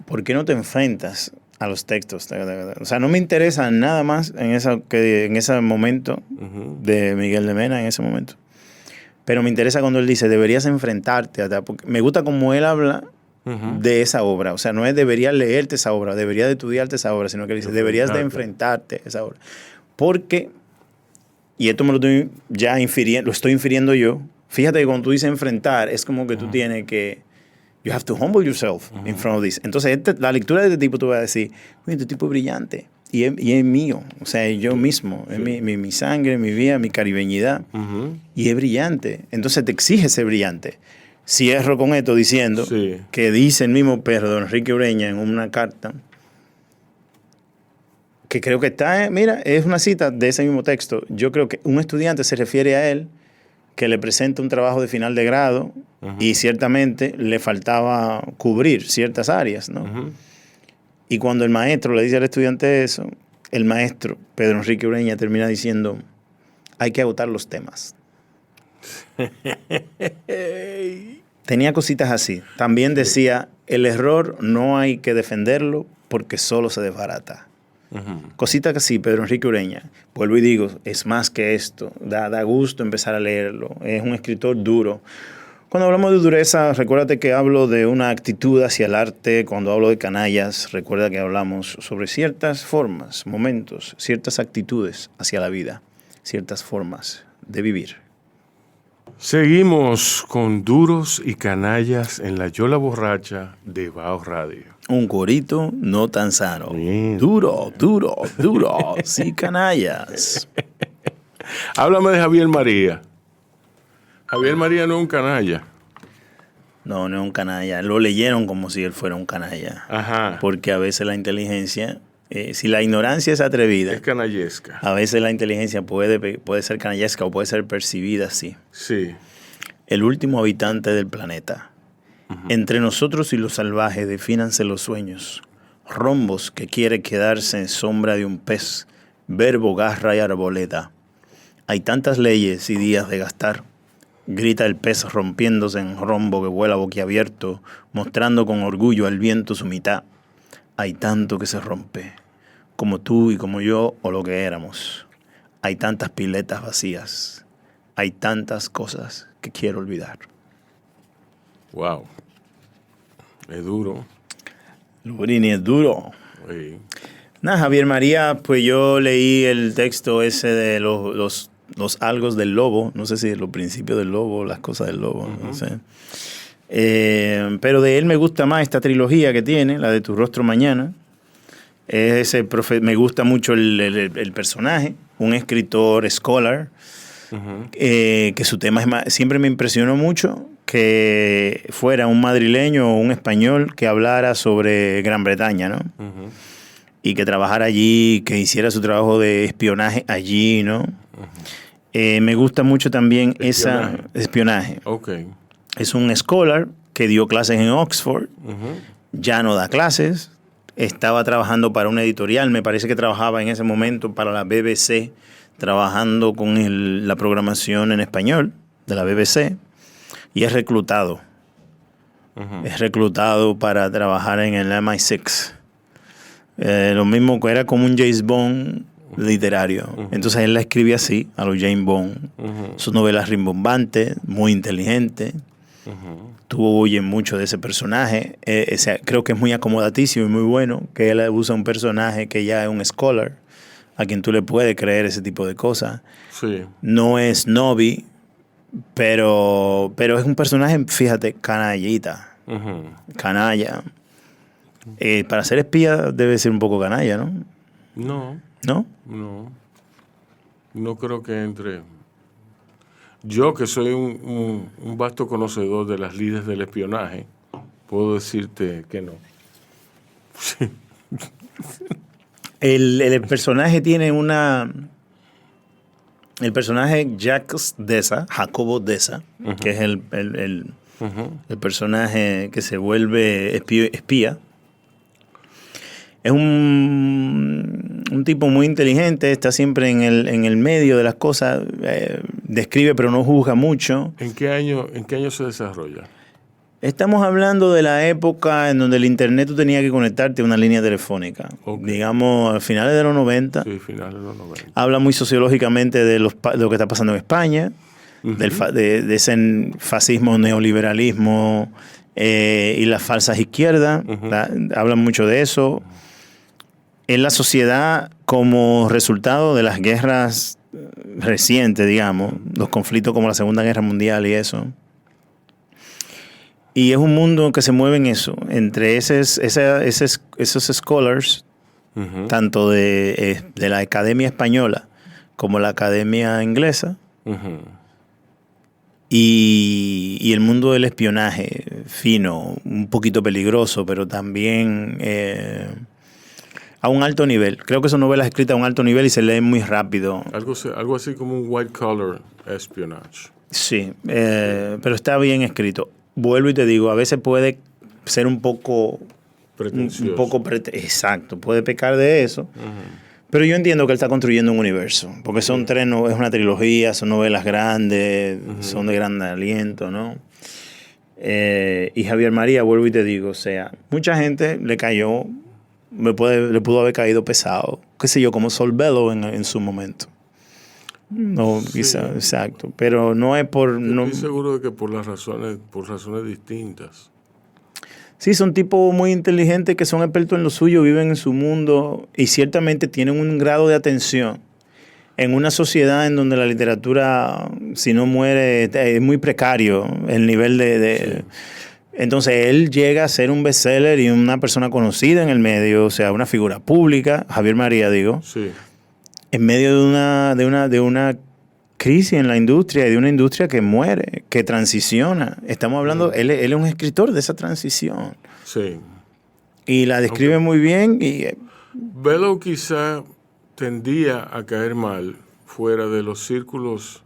¿por qué no te enfrentas a los textos? O sea, no me interesa nada más en ese momento Uh-huh. de Miguel de Mena, en ese momento. Pero me interesa cuando él dice, deberías enfrentarte. Porque me gusta como él habla Uh-huh. de esa obra. O sea, no es deberías leerte esa obra, deberías de estudiarte esa obra, sino que él dice, deberías de enfrentarte a esa obra. Porque, y esto me lo estoy ya infiriendo, lo estoy infiriendo yo. Fíjate que cuando tú dices enfrentar, es como que tú tienes que, you have to humble yourself in front of this. Entonces, la lectura de este tipo, tú vas a decir, este tipo es brillante. Y es mío, o sea, yo mismo, es mi sangre, mi vida, mi caribeñidad. Uh-huh. Y es brillante. Entonces te exige ser brillante. Cierro con esto diciendo Sí. que dice el mismo Pedro Enrique Ureña en una carta, que creo que está, mira, es una cita de ese mismo texto. Yo creo que un estudiante se refiere a él que le presenta un trabajo de final de grado y ciertamente le faltaba cubrir ciertas áreas, ¿no? Y cuando el maestro le dice al estudiante eso, el maestro, Pedro Enrique Ureña, termina diciendo, hay que agotar los temas. Tenía cositas así. También decía, el error no hay que defenderlo porque solo se desbarata. Cositas así, Pedro Enrique Ureña. Vuelvo y digo, es más que esto. Da gusto empezar a leerlo. Es un escritor duro. Cuando hablamos de dureza, recuérdate que hablo de una actitud hacia el arte. Cuando hablo de canallas, recuerda que hablamos sobre ciertas formas, momentos, ciertas actitudes hacia la vida, ciertas formas de vivir. Seguimos con Duros y Canallas en la Yola Borracha de Bao Radio. Un corito no tan sano. Bien. Duro, duro, duro. Sí, canallas. Háblame de Javier María. Javier María no es un canalla. No, no es un canalla. Lo leyeron como si él fuera un canalla. Ajá. Porque a veces la inteligencia, si la ignorancia es atrevida, Es canallesca. a veces la inteligencia puede ser canallesca o puede ser percibida así. Sí. El último habitante del planeta. Entre nosotros y los salvajes defínanse los sueños. Rombos que quiere quedarse en sombra de un pez. Verbo, garra y arboleda. Hay tantas leyes y días de gastar. Grita el pez rompiéndose en rombo que vuela boquiabierto, mostrando con orgullo al viento su mitad. Hay tanto que se rompe, como tú y como yo o lo que éramos. Hay tantas piletas vacías. Hay tantas cosas que quiero olvidar. Wow. Es duro. Lubrini es duro. Sí. Nada, Javier María, pues yo leí el texto ese de los algos del lobo. No sé si es los principios del lobo, las cosas del lobo, no sé. Pero de él me gusta más esta trilogía que tiene, la de Tu rostro mañana. Me gusta mucho el personaje, un escritor scholar, que su tema siempre me impresionó mucho, que fuera un madrileño o un español que hablara sobre Gran Bretaña, ¿no? Y que trabajara allí, que hiciera su trabajo de espionaje allí, ¿no? Me gusta mucho también espionaje. Ok. Es un scholar que dio clases en Oxford, ya no da clases, estaba trabajando para una editorial, me parece que trabajaba en ese momento para la BBC, trabajando con la programación en español de la BBC, y es reclutado. Es reclutado para trabajar en el MI6. Lo mismo que era como un James Bond literario. Entonces él la escribe así, a los James Bond. Sus novelas rimbombantes, muy inteligente. Tú oyes mucho de ese personaje. Creo que es muy acomodatísimo y muy bueno que él usa un personaje que ya es un scholar, a quien tú le puedes creer ese tipo de cosas. Sí. No es snobby, pero es un personaje, fíjate, canallita. Canalla. Para ser espía debe ser un poco canalla, ¿no? No. ¿No? No. No creo que entre. Yo, que soy un vasto conocedor de las lides del espionaje, puedo decirte que no. Sí. El personaje tiene el personaje Jacques Deza, Jacobo Deza, que es el personaje que se vuelve espía. Es un tipo muy inteligente, está siempre en el medio de las cosas, describe pero no juzga mucho. ¿En qué año se desarrolla? Estamos hablando de la época en donde el internet tú tenías que conectarte a una línea telefónica. Okay. Digamos, a finales de los 90. Sí, finales de los 90. Habla muy sociológicamente de lo que está pasando en España, de ese fascismo, neoliberalismo y las falsas izquierdas. Habla mucho de eso. En la sociedad, como resultado de las guerras recientes, digamos, los conflictos como la Segunda Guerra Mundial y eso. Y es un mundo que se mueve en eso, entre esos scholars, tanto de la Academia Española como la Academia Inglesa, y el mundo del espionaje fino, un poquito peligroso, pero también a un alto nivel. Creo que son novelas escritas a un alto nivel y se leen muy rápido. Algo así como un white collar espionage. Sí, pero está bien escrito. Vuelvo y te digo, a veces puede ser un poco pretencioso. Exacto, puede pecar de eso. Pero yo entiendo que él está construyendo un universo, porque son tres, es una trilogía, son novelas grandes, son de gran aliento, ¿no? Y Javier María, vuelvo y te digo, o sea, mucha gente le cayó, le pudo haber caído pesado, qué sé yo, como Sol Bellow en su momento. No, Sí. quizá, exacto, pero no es por... Estoy seguro de que por razones distintas. Sí, son tipos muy inteligentes que son expertos en lo suyo, viven en su mundo y ciertamente tienen un grado de atención en una sociedad en donde la literatura, si no muere, es muy precario el nivel de... Sí. Entonces él llega a ser un bestseller y una persona conocida en el medio, o sea, una figura pública, Javier María, digo, sí. En medio de una crisis en la industria y de una industria que muere, que transiciona. Estamos hablando, él es un escritor de esa transición. Sí. Y la describe muy bien. Bellow quizá tendía a caer mal fuera de los círculos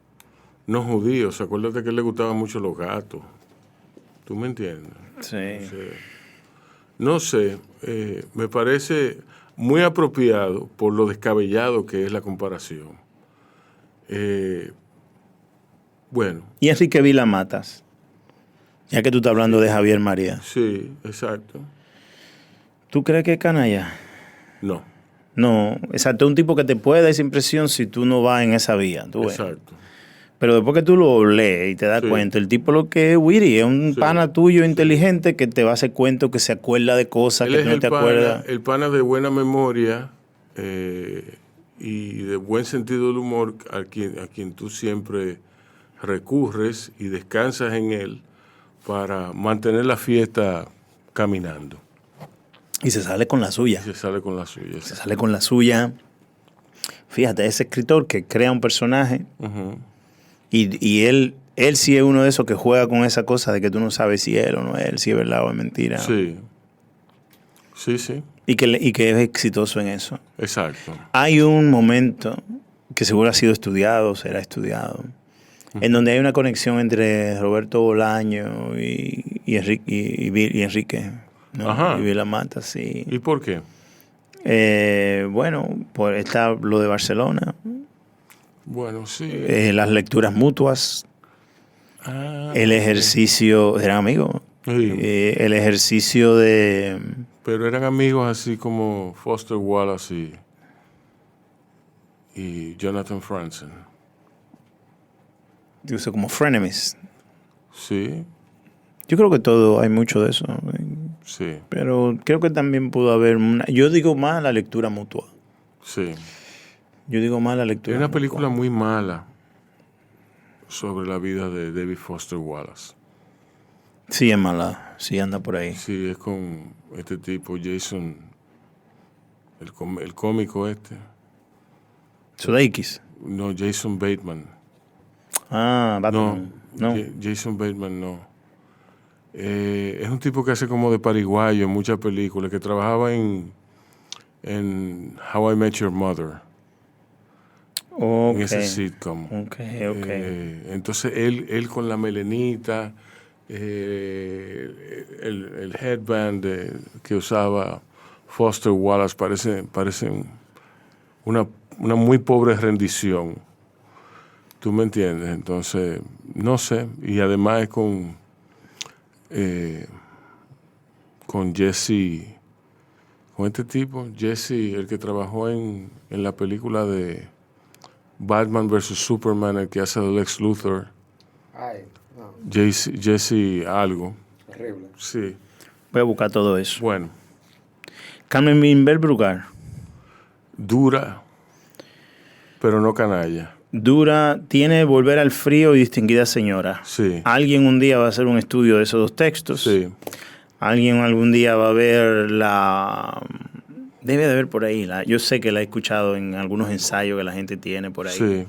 no judíos. Acuérdate que a él le gustaban mucho los gatos. ¿Tú me entiendes? Sí. No sé, me parece muy apropiado por lo descabellado que es la comparación. Bueno. Y Enrique Vila Matas, ya que tú estás hablando de Javier María. Sí, exacto. ¿Tú crees que es canalla? No. No, exacto, un tipo que te puede dar esa impresión si tú no vas en esa vía. ¿Tú ves? Exacto. Pero después que tú lo lees y te das cuenta, el tipo lo que es witty, es un pana tuyo inteligente que te va a hacer cuento, que se acuerda de cosas que tú no te acuerdas. El pana de buena memoria y de buen sentido del humor a quien tú siempre recurres y descansas en él para mantener la fiesta caminando. Y se sale con la suya. Se sale con la suya. Se sale con la suya. Fíjate, ese escritor que crea un personaje y él sí es uno de esos que juega con esa cosa de que tú no sabes si es él o no es él, si es verdad o es mentira. Sí. Sí, sí. Y que es exitoso en eso. Exacto. Hay un momento que seguro ha sido estudiado, será estudiado, en donde hay una conexión entre Roberto Bolaño y Enrique, ¿no? Ajá. Y Vila Matas, sí. ¿Y por qué? Bueno, pues está lo de Barcelona. Bueno, sí. Las lecturas mutuas. El ejercicio... ¿Eran amigos? Sí. El ejercicio de... Pero eran amigos así como Foster Wallace y Jonathan Franzen. Digo, como frenemies. Sí. Yo creo que todo, hay mucho de eso. Sí. Pero creo que también pudo haber yo digo más la lectura mutua. Sí. Yo digo más la lectura Hay una mutua. película muy mala sobre la vida de David Foster Wallace. Sí, es mala. Sí, anda por ahí. Sí, es con este tipo, Jason, el cómico este. Sudeikis. No, Jason Bateman. Ah, Batman. No. Jason Bateman no. Es un tipo que hace como de pariguayo en muchas películas, que trabajaba en How I Met Your Mother. Okay. En ese sitcom. Okay. Entonces él con la melenita, el headband que usaba Foster Wallace parece una muy pobre rendición. ¿Tú me entiendes? Entonces, no sé. Y además es con Jesse, con este tipo, Jesse, el que trabajó en la película de Batman vs. Superman, el que hace de Lex Luthor. Ay, no. Jesse algo. Terrible. Sí. Voy a buscar todo eso. Bueno. Carmen Minberg-Brugar. Dura, pero no canalla. Dura, tiene Volver al frío y Distinguida señora. Sí. Alguien un día va a hacer un estudio de esos dos textos. Sí. Alguien algún día va a ver debe de ver por ahí. Yo sé que la he escuchado en algunos ensayos que la gente tiene por ahí. Sí.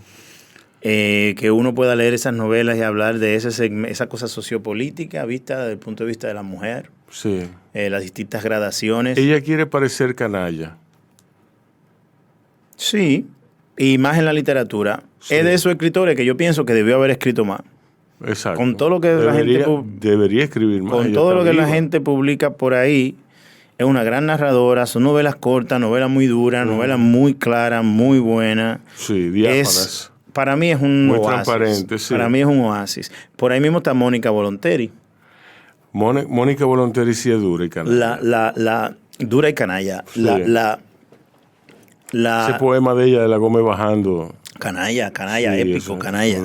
que uno pueda leer esas novelas y hablar de esa cosa sociopolítica vista desde el punto de vista de la mujer, Sí. las distintas gradaciones. Ella quiere parecer canalla. Sí, y más en la literatura. Sí. Es de esos escritores que yo pienso que debió haber escrito más. Exacto. Con todo lo que debería escribir más. con Ella todo está lo que la viva. gente publica por ahí, es una gran narradora, son novelas cortas, novelas muy duras, novelas muy claras, muy buenas. Sí, diáfanas. Para mí es un Muy oasis. transparente, sí. Para mí es un oasis. Por ahí mismo está Mónica Volonteri, Mónica Volonteri sí es dura y canalla. la dura y canalla. Sí. Ese poema de ella de la Gómez bajando. Canalla, Sí, épico, eso, canalla.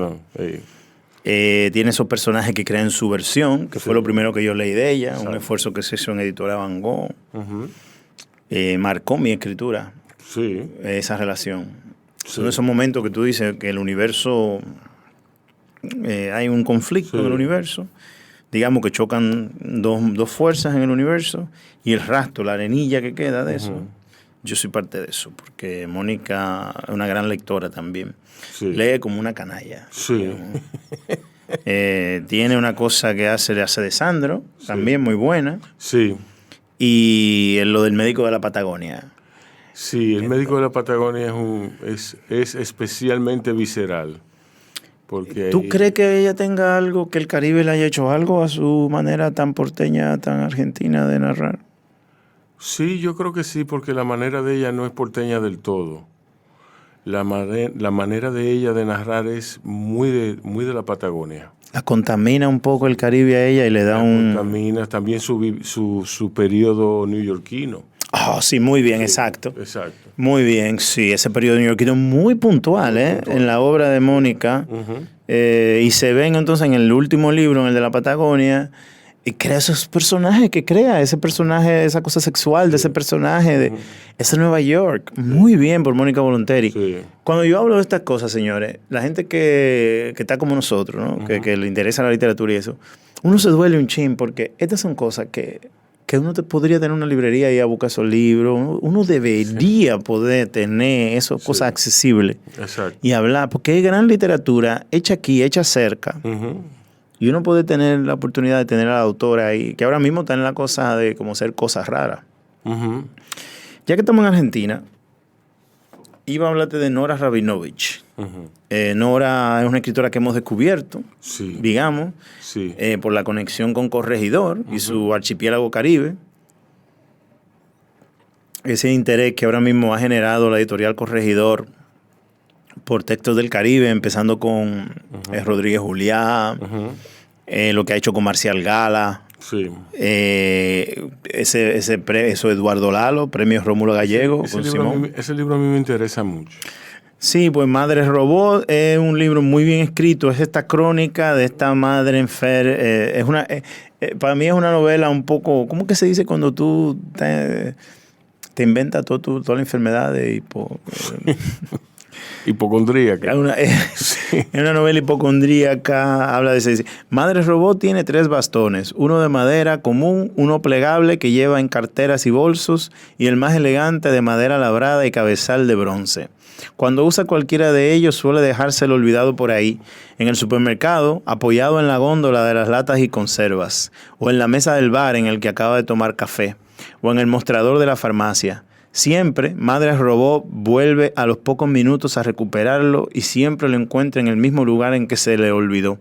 Tiene esos personajes que crean su versión, que fue lo primero que yo leí de ella, Exacto. un esfuerzo que se hizo en Editorial Van Gogh. Ujú. Marcó mi escritura, Sí. esa relación. Sí. Son esos momentos que tú dices que el universo, hay un conflicto Sí. en el universo, digamos que chocan dos fuerzas en el universo y el rastro, la arenilla que queda de eso. Yo soy parte de eso, porque Mónica es una gran lectora también. Sí. Lee como una canalla. Sí. Tiene una cosa que hace de Sandro, también muy buena. Sí. Y lo del médico de la Patagonia. Sí, el médico de la Patagonia es especialmente visceral. Porque ¿Tú crees que ella tenga algo, que el Caribe le haya hecho algo a su manera tan porteña, tan argentina de narrar? Sí, yo creo que sí, porque la manera de ella no es porteña del todo. La manera de ella de narrar es muy de la Patagonia. La contamina un poco el Caribe a ella y le da Contamina también su periodo neoyorquino. Oh, sí, muy bien, exacto. Exacto. Muy bien, sí, ese periodo neoyorquino muy puntual, en la obra de Mónica. Y se ven entonces en el último libro, en el de la Patagonia, y crea esos personajes que crea, ese personaje, esa cosa sexual de ese personaje, de ese Nueva York. Muy bien por Mónica Volonteri. Sí. Cuando yo hablo de estas cosas, señores, la gente que está como nosotros, ¿no? Que le interesa la literatura y eso, uno se duele un chin porque estas son cosas que uno podría tener una librería y ir a buscar esos libros. Uno debería poder tener esas cosas accesibles Exacto. y hablar, porque hay gran literatura hecha aquí, hecha cerca. Y uno puede tener la oportunidad de tener a la autora ahí, que ahora mismo está en la cosa de como ser cosas raras. Ya que estamos en Argentina, iba a hablarte de Nora Rabinovich. Nora es una escritora que hemos descubierto, Sí. digamos, Sí. por la conexión con Corregidor y su archipiélago Caribe. Ese interés que ahora mismo ha generado la editorial Corregidor por textos del Caribe, empezando con Rodríguez Juliá, lo que ha hecho con Marcial Gala, Sí. eso Eduardo Lalo, premio Rómulo Gallego, con Simón. Ese libro a mí me interesa mucho. Sí, pues Madre Robot es un libro muy bien escrito. Es esta crónica de esta madre enferma. Para mí es una novela un poco, ¿cómo que se dice cuando tú te inventas toda la enfermedad de Hipocondríaca. Es una novela hipocondríaca, habla de eso. Dice, Madre Robot tiene 3 bastones, uno de madera común, uno plegable que lleva en carteras y bolsos, y el más elegante de madera labrada y cabezal de bronce. Cuando usa cualquiera de ellos suele dejárselo olvidado por ahí, en el supermercado, apoyado en la góndola de las latas y conservas, o en la mesa del bar en el que acaba de tomar café, o en el mostrador de la farmacia. Siempre, Madre Robot vuelve a los pocos minutos a recuperarlo y siempre lo encuentra en el mismo lugar en que se le olvidó.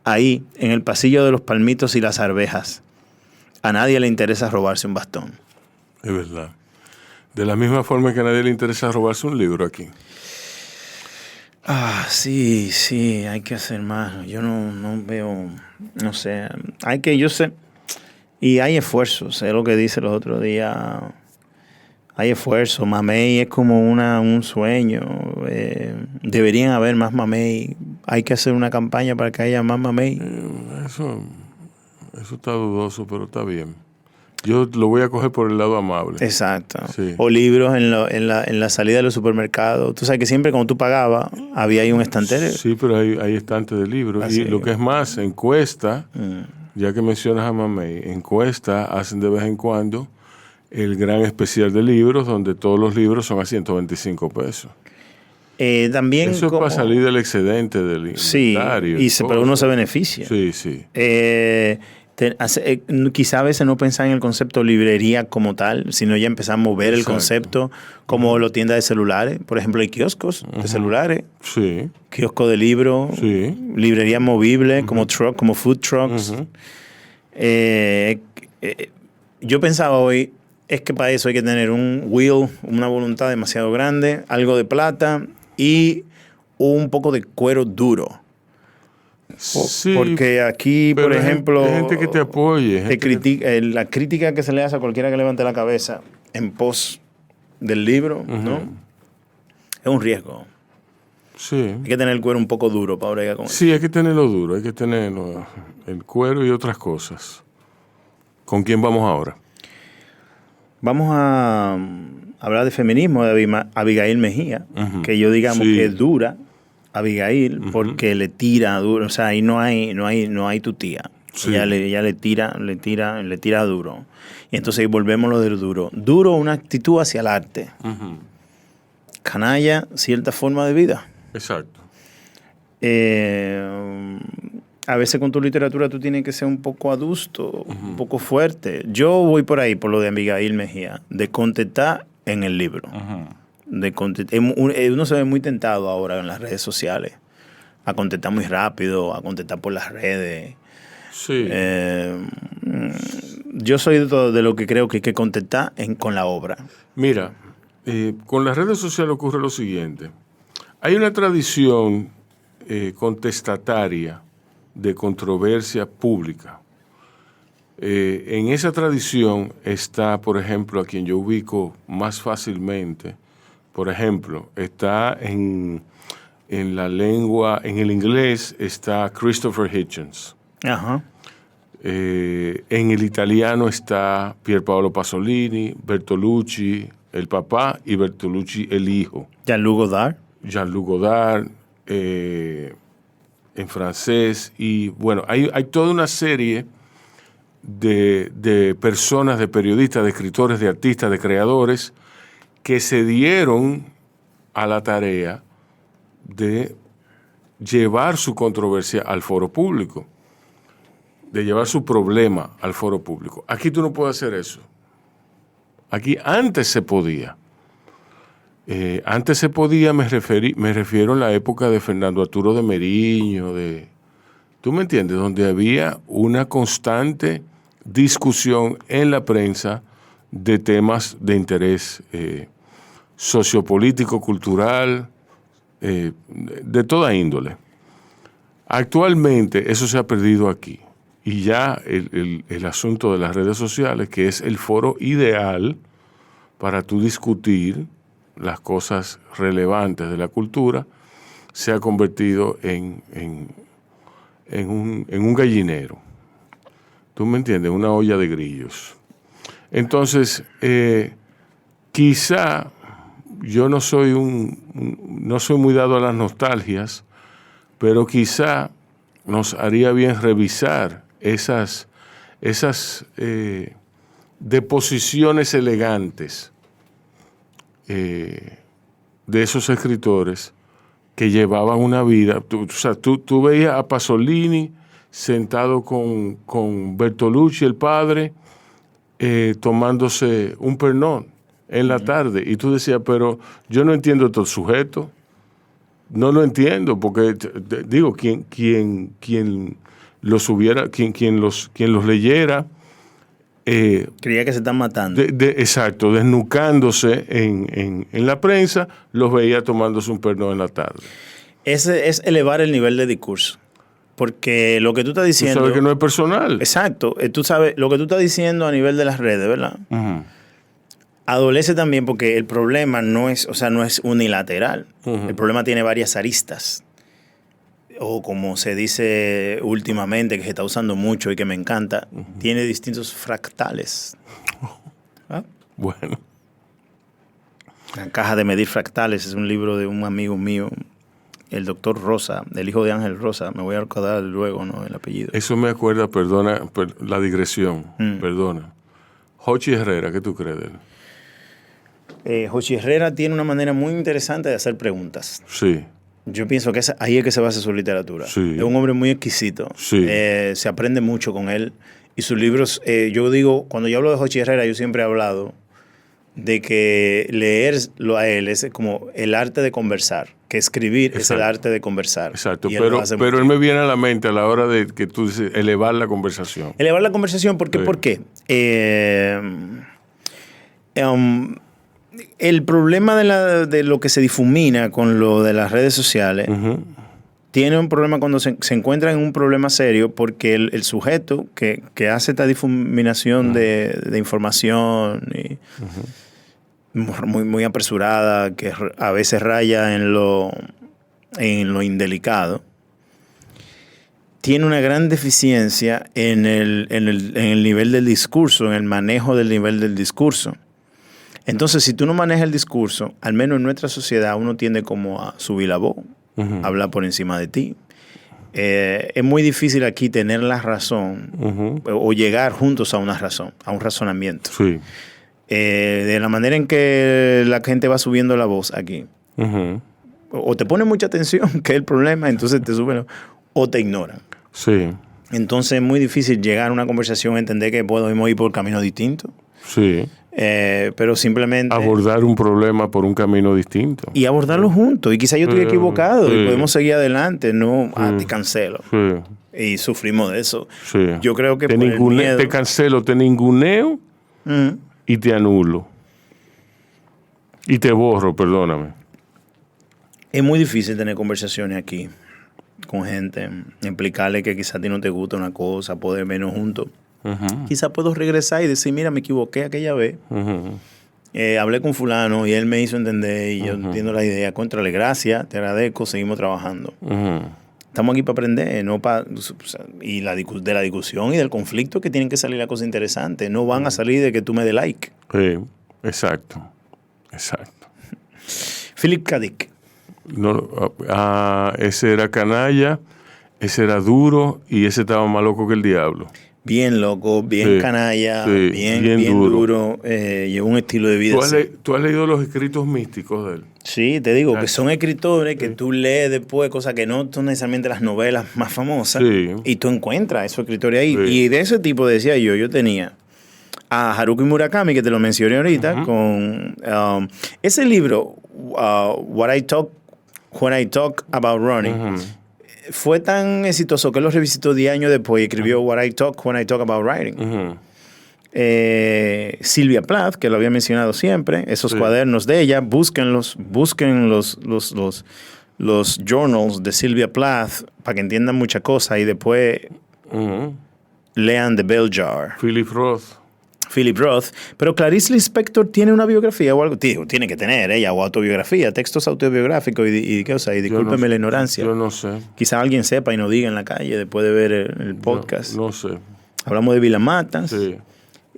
Ahí, en el pasillo de los palmitos y las arvejas. A nadie le interesa robarse un bastón. Es verdad. De la misma forma que a nadie le interesa robarse un libro aquí. Sí, hay que hacer más. Yo no veo, no sé. Yo sé, y hay esfuerzos, es lo que dice los otros días. Hay esfuerzo. Mamey es como un sueño. Deberían haber más Mamey. Hay que hacer una campaña para que haya más Mamey. Eso está dudoso, pero está bien. Yo lo voy a coger por el lado amable. Exacto. Sí. O libros en la salida de los supermercados. Tú sabes que siempre cuando tú pagabas, había ahí un estante. Sí, pero hay estantes de libros. Así Y lo que es más, encuesta, ya que mencionas a Mamey, encuesta hacen de vez en cuando el gran especial de libros, donde todos los libros son a 125 pesos. También Eso es como, para salir del excedente del sí, inventario. pero uno se beneficia. Sí, sí. Quizá a veces no pensar en el concepto librería como tal, sino ya empezamos a ver el Exacto. concepto como las tiendas de celulares. Por ejemplo, hay kioscos de celulares, Sí, kiosco de libros, sí. librería movible, como truck, como food trucks. Yo pensaba hoy, es que para eso hay que tener un will, una voluntad demasiado grande, algo de plata y un poco de cuero duro. Sí, Porque aquí, pero por ejemplo, hay gente que te apoye. la crítica que se le hace a cualquiera que levante la cabeza en pos del libro, ¿no? Es un riesgo. Sí. Hay que tener el cuero un poco duro para bregar con eso. Sí, hay que tenerlo duro, hay que tenerlo, el cuero y otras cosas. ¿Con quién vamos ahora? Vamos a hablar de feminismo de Abigail Mejía, que yo digamos Sí. que es dura, Abigail, porque le tira duro, o sea, ahí no hay tu tía. Sí. Ella le tira duro. Y entonces ahí volvemos a lo del duro. Duro, una actitud hacia el arte. Canalla, cierta forma de vida. Exacto. A veces con tu literatura tú tienes que ser un poco adusto, un poco fuerte. Yo voy por ahí, por lo de Abigail Mejía, de contestar en el libro. Uno se ve muy tentado ahora en las redes sociales a contestar muy rápido, a contestar por las redes. Sí. Yo soy de lo que creo que hay que contestar con la obra. Mira, con las redes sociales ocurre lo siguiente. Hay una tradición contestataria de controversia pública. En esa tradición está, por ejemplo, a quien yo ubico más fácilmente, por ejemplo, está en la lengua, en el inglés está Christopher Hitchens. Ajá. En el italiano está Pierpaolo Pasolini, Bertolucci, el papá, y Bertolucci, el hijo. Jean-Luc Godard. Jean-Luc Godard, en francés. Y bueno, hay toda una serie de personas, de periodistas, de escritores, de artistas, de creadores, que se dieron a la tarea de llevar su controversia al foro público, de llevar su problema al foro público. Aquí tú no puedes hacer eso. Aquí antes se podía. Antes se podía, me refiero a la época de Fernando Arturo de Meriño, ¿tú me entiendes? Donde había una constante discusión en la prensa de temas de interés sociopolítico, cultural, de toda índole. Actualmente eso se ha perdido aquí. Y ya el asunto de las redes sociales, que es el foro ideal para tú discutir las cosas relevantes de la cultura, se ha convertido en un gallinero. ¿Tú me entiendes? Una olla de grillos. Entonces, quizá yo no soy muy dado a las nostalgias, pero quizá nos haría bien revisar esas deposiciones elegantes de esos escritores que llevaban una vida. Tú veías a Pasolini sentado con Bertolucci, el padre, tomándose un pernón en la tarde. Y tú decías, pero yo no entiendo estos sujetos. No lo entiendo, porque digo, quien los leyera. Creía que se están matando. Exacto, desnucándose en la prensa, los veía tomándose un pernón en la tarde. Ese es elevar el nivel de discurso. Porque lo que tú estás diciendo... Tú sabes que no es personal. Exacto. Tú sabes, lo que tú estás diciendo a nivel de las redes, ¿verdad? Adolece también porque el problema no es unilateral. El problema tiene varias aristas. O como se dice últimamente, que se está usando mucho y que me encanta, tiene distintos fractales. ¿Ah? Bueno. La caja de medir fractales es un libro de un amigo mío, el doctor Rosa, el hijo de Ángel Rosa. Me voy a recordar luego, ¿no? El apellido. Eso me acuerda, perdona, la digresión, perdona. Jochi Herrera, ¿qué tú crees de él? Jochi Herrera tiene una manera muy interesante de hacer preguntas. Sí. Yo pienso que ahí es que se basa su literatura. Sí. Es un hombre muy exquisito. Sí. Se aprende mucho con él. Y sus libros, yo digo, cuando yo hablo de Jochi Herrera, yo siempre he hablado de que leerlo a él es como el arte de conversar, que escribir es el arte de conversar. Exacto, Y pero él me viene a la mente a la hora de que tú dices elevar la conversación. Elevar la conversación, ¿por qué? Sí. ¿Por qué? El problema de lo que se difumina con lo de las redes sociales tiene un problema cuando se encuentra en un problema serio porque el sujeto que hace esta difuminación de información y muy, muy apresurada, que a veces raya en lo indelicado, tiene una gran deficiencia en el nivel del discurso, en el manejo del nivel del discurso. Entonces, si tú no manejas el discurso, al menos en nuestra sociedad, uno tiende como a subir la voz, a hablar por encima de ti. Es muy difícil aquí tener la razón o llegar juntos a una razón, a un razonamiento. Sí. De la manera en que la gente va subiendo la voz aquí. O te pone mucha atención, que es el problema, entonces te suben, o te ignoran. Sí. Entonces es muy difícil llegar a una conversación, entender que podemos ir por caminos distintos. Sí. Pero simplemente... Abordar un problema por un camino distinto. Y abordarlo juntos. Y quizá yo estoy equivocado y sí. podemos seguir adelante. No, te cancelo. Sí. Y sufrimos de eso. Sí. Yo creo que por el miedo... Te cancelo, te ninguneo y te anulo. Y te borro, perdóname. Es muy difícil tener conversaciones aquí con gente. Explicarle que quizá a ti no te gusta una cosa, poder vernos juntos. Quizá puedo regresar y decir, mira, me equivoqué aquella vez. Hablé con fulano y él me hizo entender y yo entiendo la idea. Contrale, gracias, te agradezco, seguimos trabajando. Estamos aquí para aprender, no para... Y de la discusión y del conflicto que tienen que salir las cosas interesantes. No van a salir de que tú me des like. Sí, exacto. Exacto. Philip K. Dick. No, ese era canalla, ese era duro y ese estaba más loco que el diablo. Bien loco, bien canalla, bien duro. Lleva un estilo de vida. ¿Tú has leído los escritos místicos de él? Sí, te digo que son escritores que tú lees después, cosas que no son necesariamente las novelas más famosas. Sí. Y tú encuentras esos escritores ahí. Sí. Y de ese tipo decía yo tenía a Haruki Murakami, que te lo mencioné ahorita, con ese libro, What I Talk About Running. Fue tan exitoso que él lo revisitó 10 años después y escribió When I Talk About Writing. Sylvia Plath, que lo había mencionado siempre, esos cuadernos de ella, busquen los journals de Sylvia Plath para que entiendan muchas cosas y después lean The Bell Jar. Philip Roth. Pero Clarice Lispector tiene una biografía o algo. Tiene que tener ella o autobiografía, textos autobiográficos y qué cosa. Y discúlpeme la ignorancia. Yo no sé. Quizá alguien sepa y nos diga en la calle después de ver el podcast. No sé. Hablamos de Vila Matas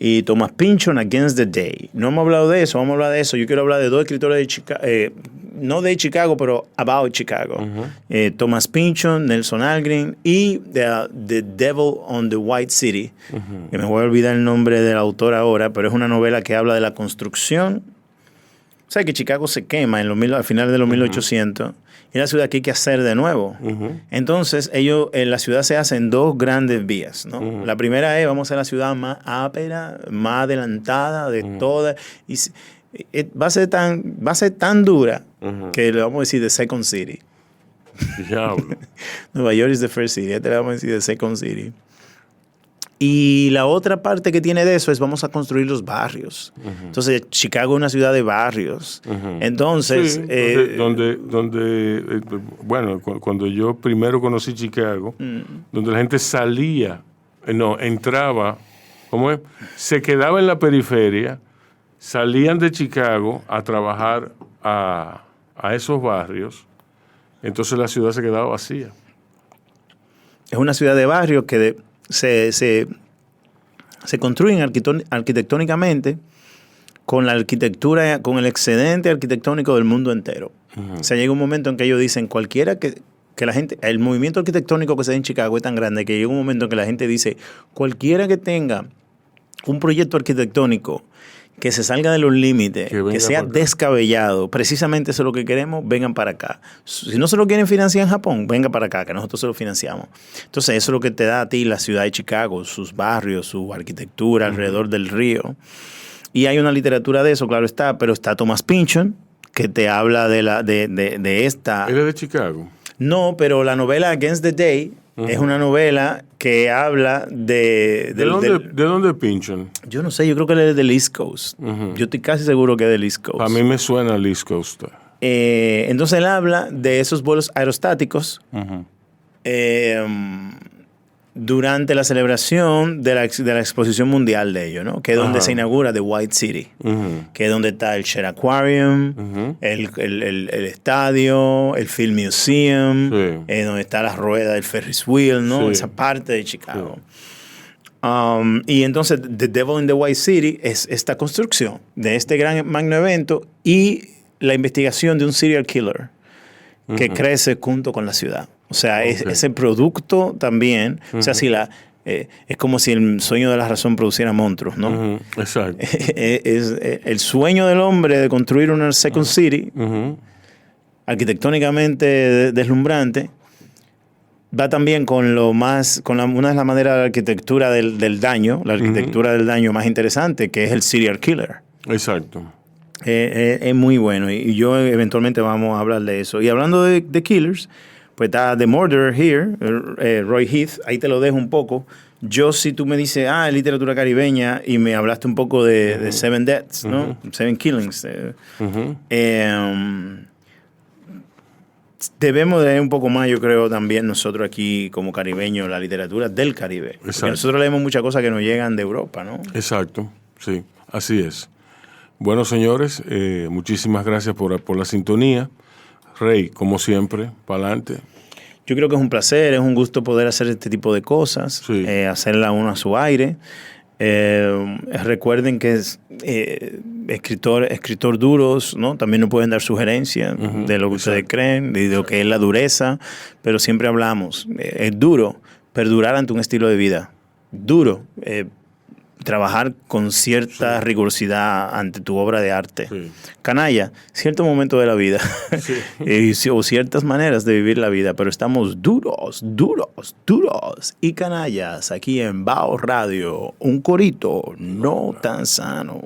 y Thomas Pynchon, Against the Day. No hemos hablado de eso, vamos a hablar de eso. Yo quiero hablar de dos escritores de Chicago, no de Chicago, pero about Chicago. Thomas Pynchon, Nelson Algren y The Devil on the White City. Que me voy a olvidar el nombre del autor ahora, pero es una novela que habla de la construcción. O sea, que Chicago se quema al final de los 1800. Y es la ciudad que hay que hacer de nuevo. Entonces, en la ciudad se hacen dos grandes vías, ¿no? La primera es, vamos a hacer la ciudad más ápera, más adelantada de todas. Y va a ser tan dura que le vamos a decir The Second City. Diablo. Nueva York es the first city. Este le vamos a decir The Second City. Y la otra parte que tiene de eso es vamos a construir los barrios. Entonces, Chicago es una ciudad de barrios. Entonces... bueno, cuando yo primero conocí Chicago, donde la gente entraba, ¿cómo es? Se quedaba en la periferia, salían de Chicago a trabajar a esos barrios, entonces la ciudad se quedaba vacía. Es una ciudad de barrios que... Se construyen arquitectónicamente con la arquitectura, con el excedente arquitectónico del mundo entero. O sea, llega un momento en que ellos dicen, cualquiera que la gente, el movimiento arquitectónico que se da en Chicago es tan grande que llega un momento en que la gente dice, cualquiera que tenga un proyecto arquitectónico que se salga de los límites, Que venga que sea para acá. descabellado. Precisamente eso es lo que queremos, vengan para acá. Si no se lo quieren financiar en Japón, venga para acá, que nosotros se lo financiamos. Entonces eso es lo que te da a ti la ciudad de Chicago, sus barrios, su arquitectura alrededor del río. Y hay una literatura de eso, claro está, pero está Thomas Pynchon, que te habla de esta... Él es de Chicago. No, pero la novela Against the Day es una novela que habla ¿De dónde Pynchon? yo no sé, yo creo que él es del East Coast. Yo estoy casi seguro que es del East Coast. A mí me suena al East Coast. Entonces él habla de esos vuelos aerostáticos durante la celebración de la exposición mundial de ellos, ¿no? Que es donde Ajá. se inaugura The White City, que es donde está el Shedd Aquarium, el estadio, el Field Museum, Sí. donde está la rueda del Ferris Wheel, ¿no? Sí. Esa parte de Chicago. Y entonces The Devil in the White City es esta construcción de este gran magno evento y la investigación de un serial killer que crece junto con la ciudad. O sea, ese producto también, o sea, si es como si el sueño de la razón produciera monstruos, ¿no? Exacto. Es el sueño del hombre de construir una second city, arquitectónicamente deslumbrante, va también con una de las maneras de la arquitectura del daño, la arquitectura del daño más interesante, que es el serial killer. Exacto. Es muy bueno y yo eventualmente vamos a hablar de eso. Y hablando de killers, pues está The Murderer Here, Roy Heath, ahí te lo dejo un poco. Yo, si tú me dices, literatura caribeña, y me hablaste un poco de Seven Deaths, ¿no? Seven Killings. Debemos de un poco más, yo creo, también nosotros aquí como caribeños, la literatura del Caribe. Porque Exacto. nosotros leemos muchas cosas que nos llegan de Europa, ¿no? Exacto, sí, así es. Bueno, señores, muchísimas gracias por la sintonía. Rey, como siempre, para adelante. Yo creo que es un placer, es un gusto poder hacer este tipo de cosas, Sí. Hacerla uno a su aire. Recuerden que es escritor duros, ¿no? También nos pueden dar sugerencias de lo que ustedes creen, de lo que es la dureza, pero siempre hablamos, es duro perdurar ante un estilo de vida, duro trabajar con cierta rigurosidad ante tu obra de arte. Sí. Canalla, cierto momento de la vida o ciertas maneras de vivir la vida, pero estamos duros y canallas aquí en Bao Radio, un corito no tan sano.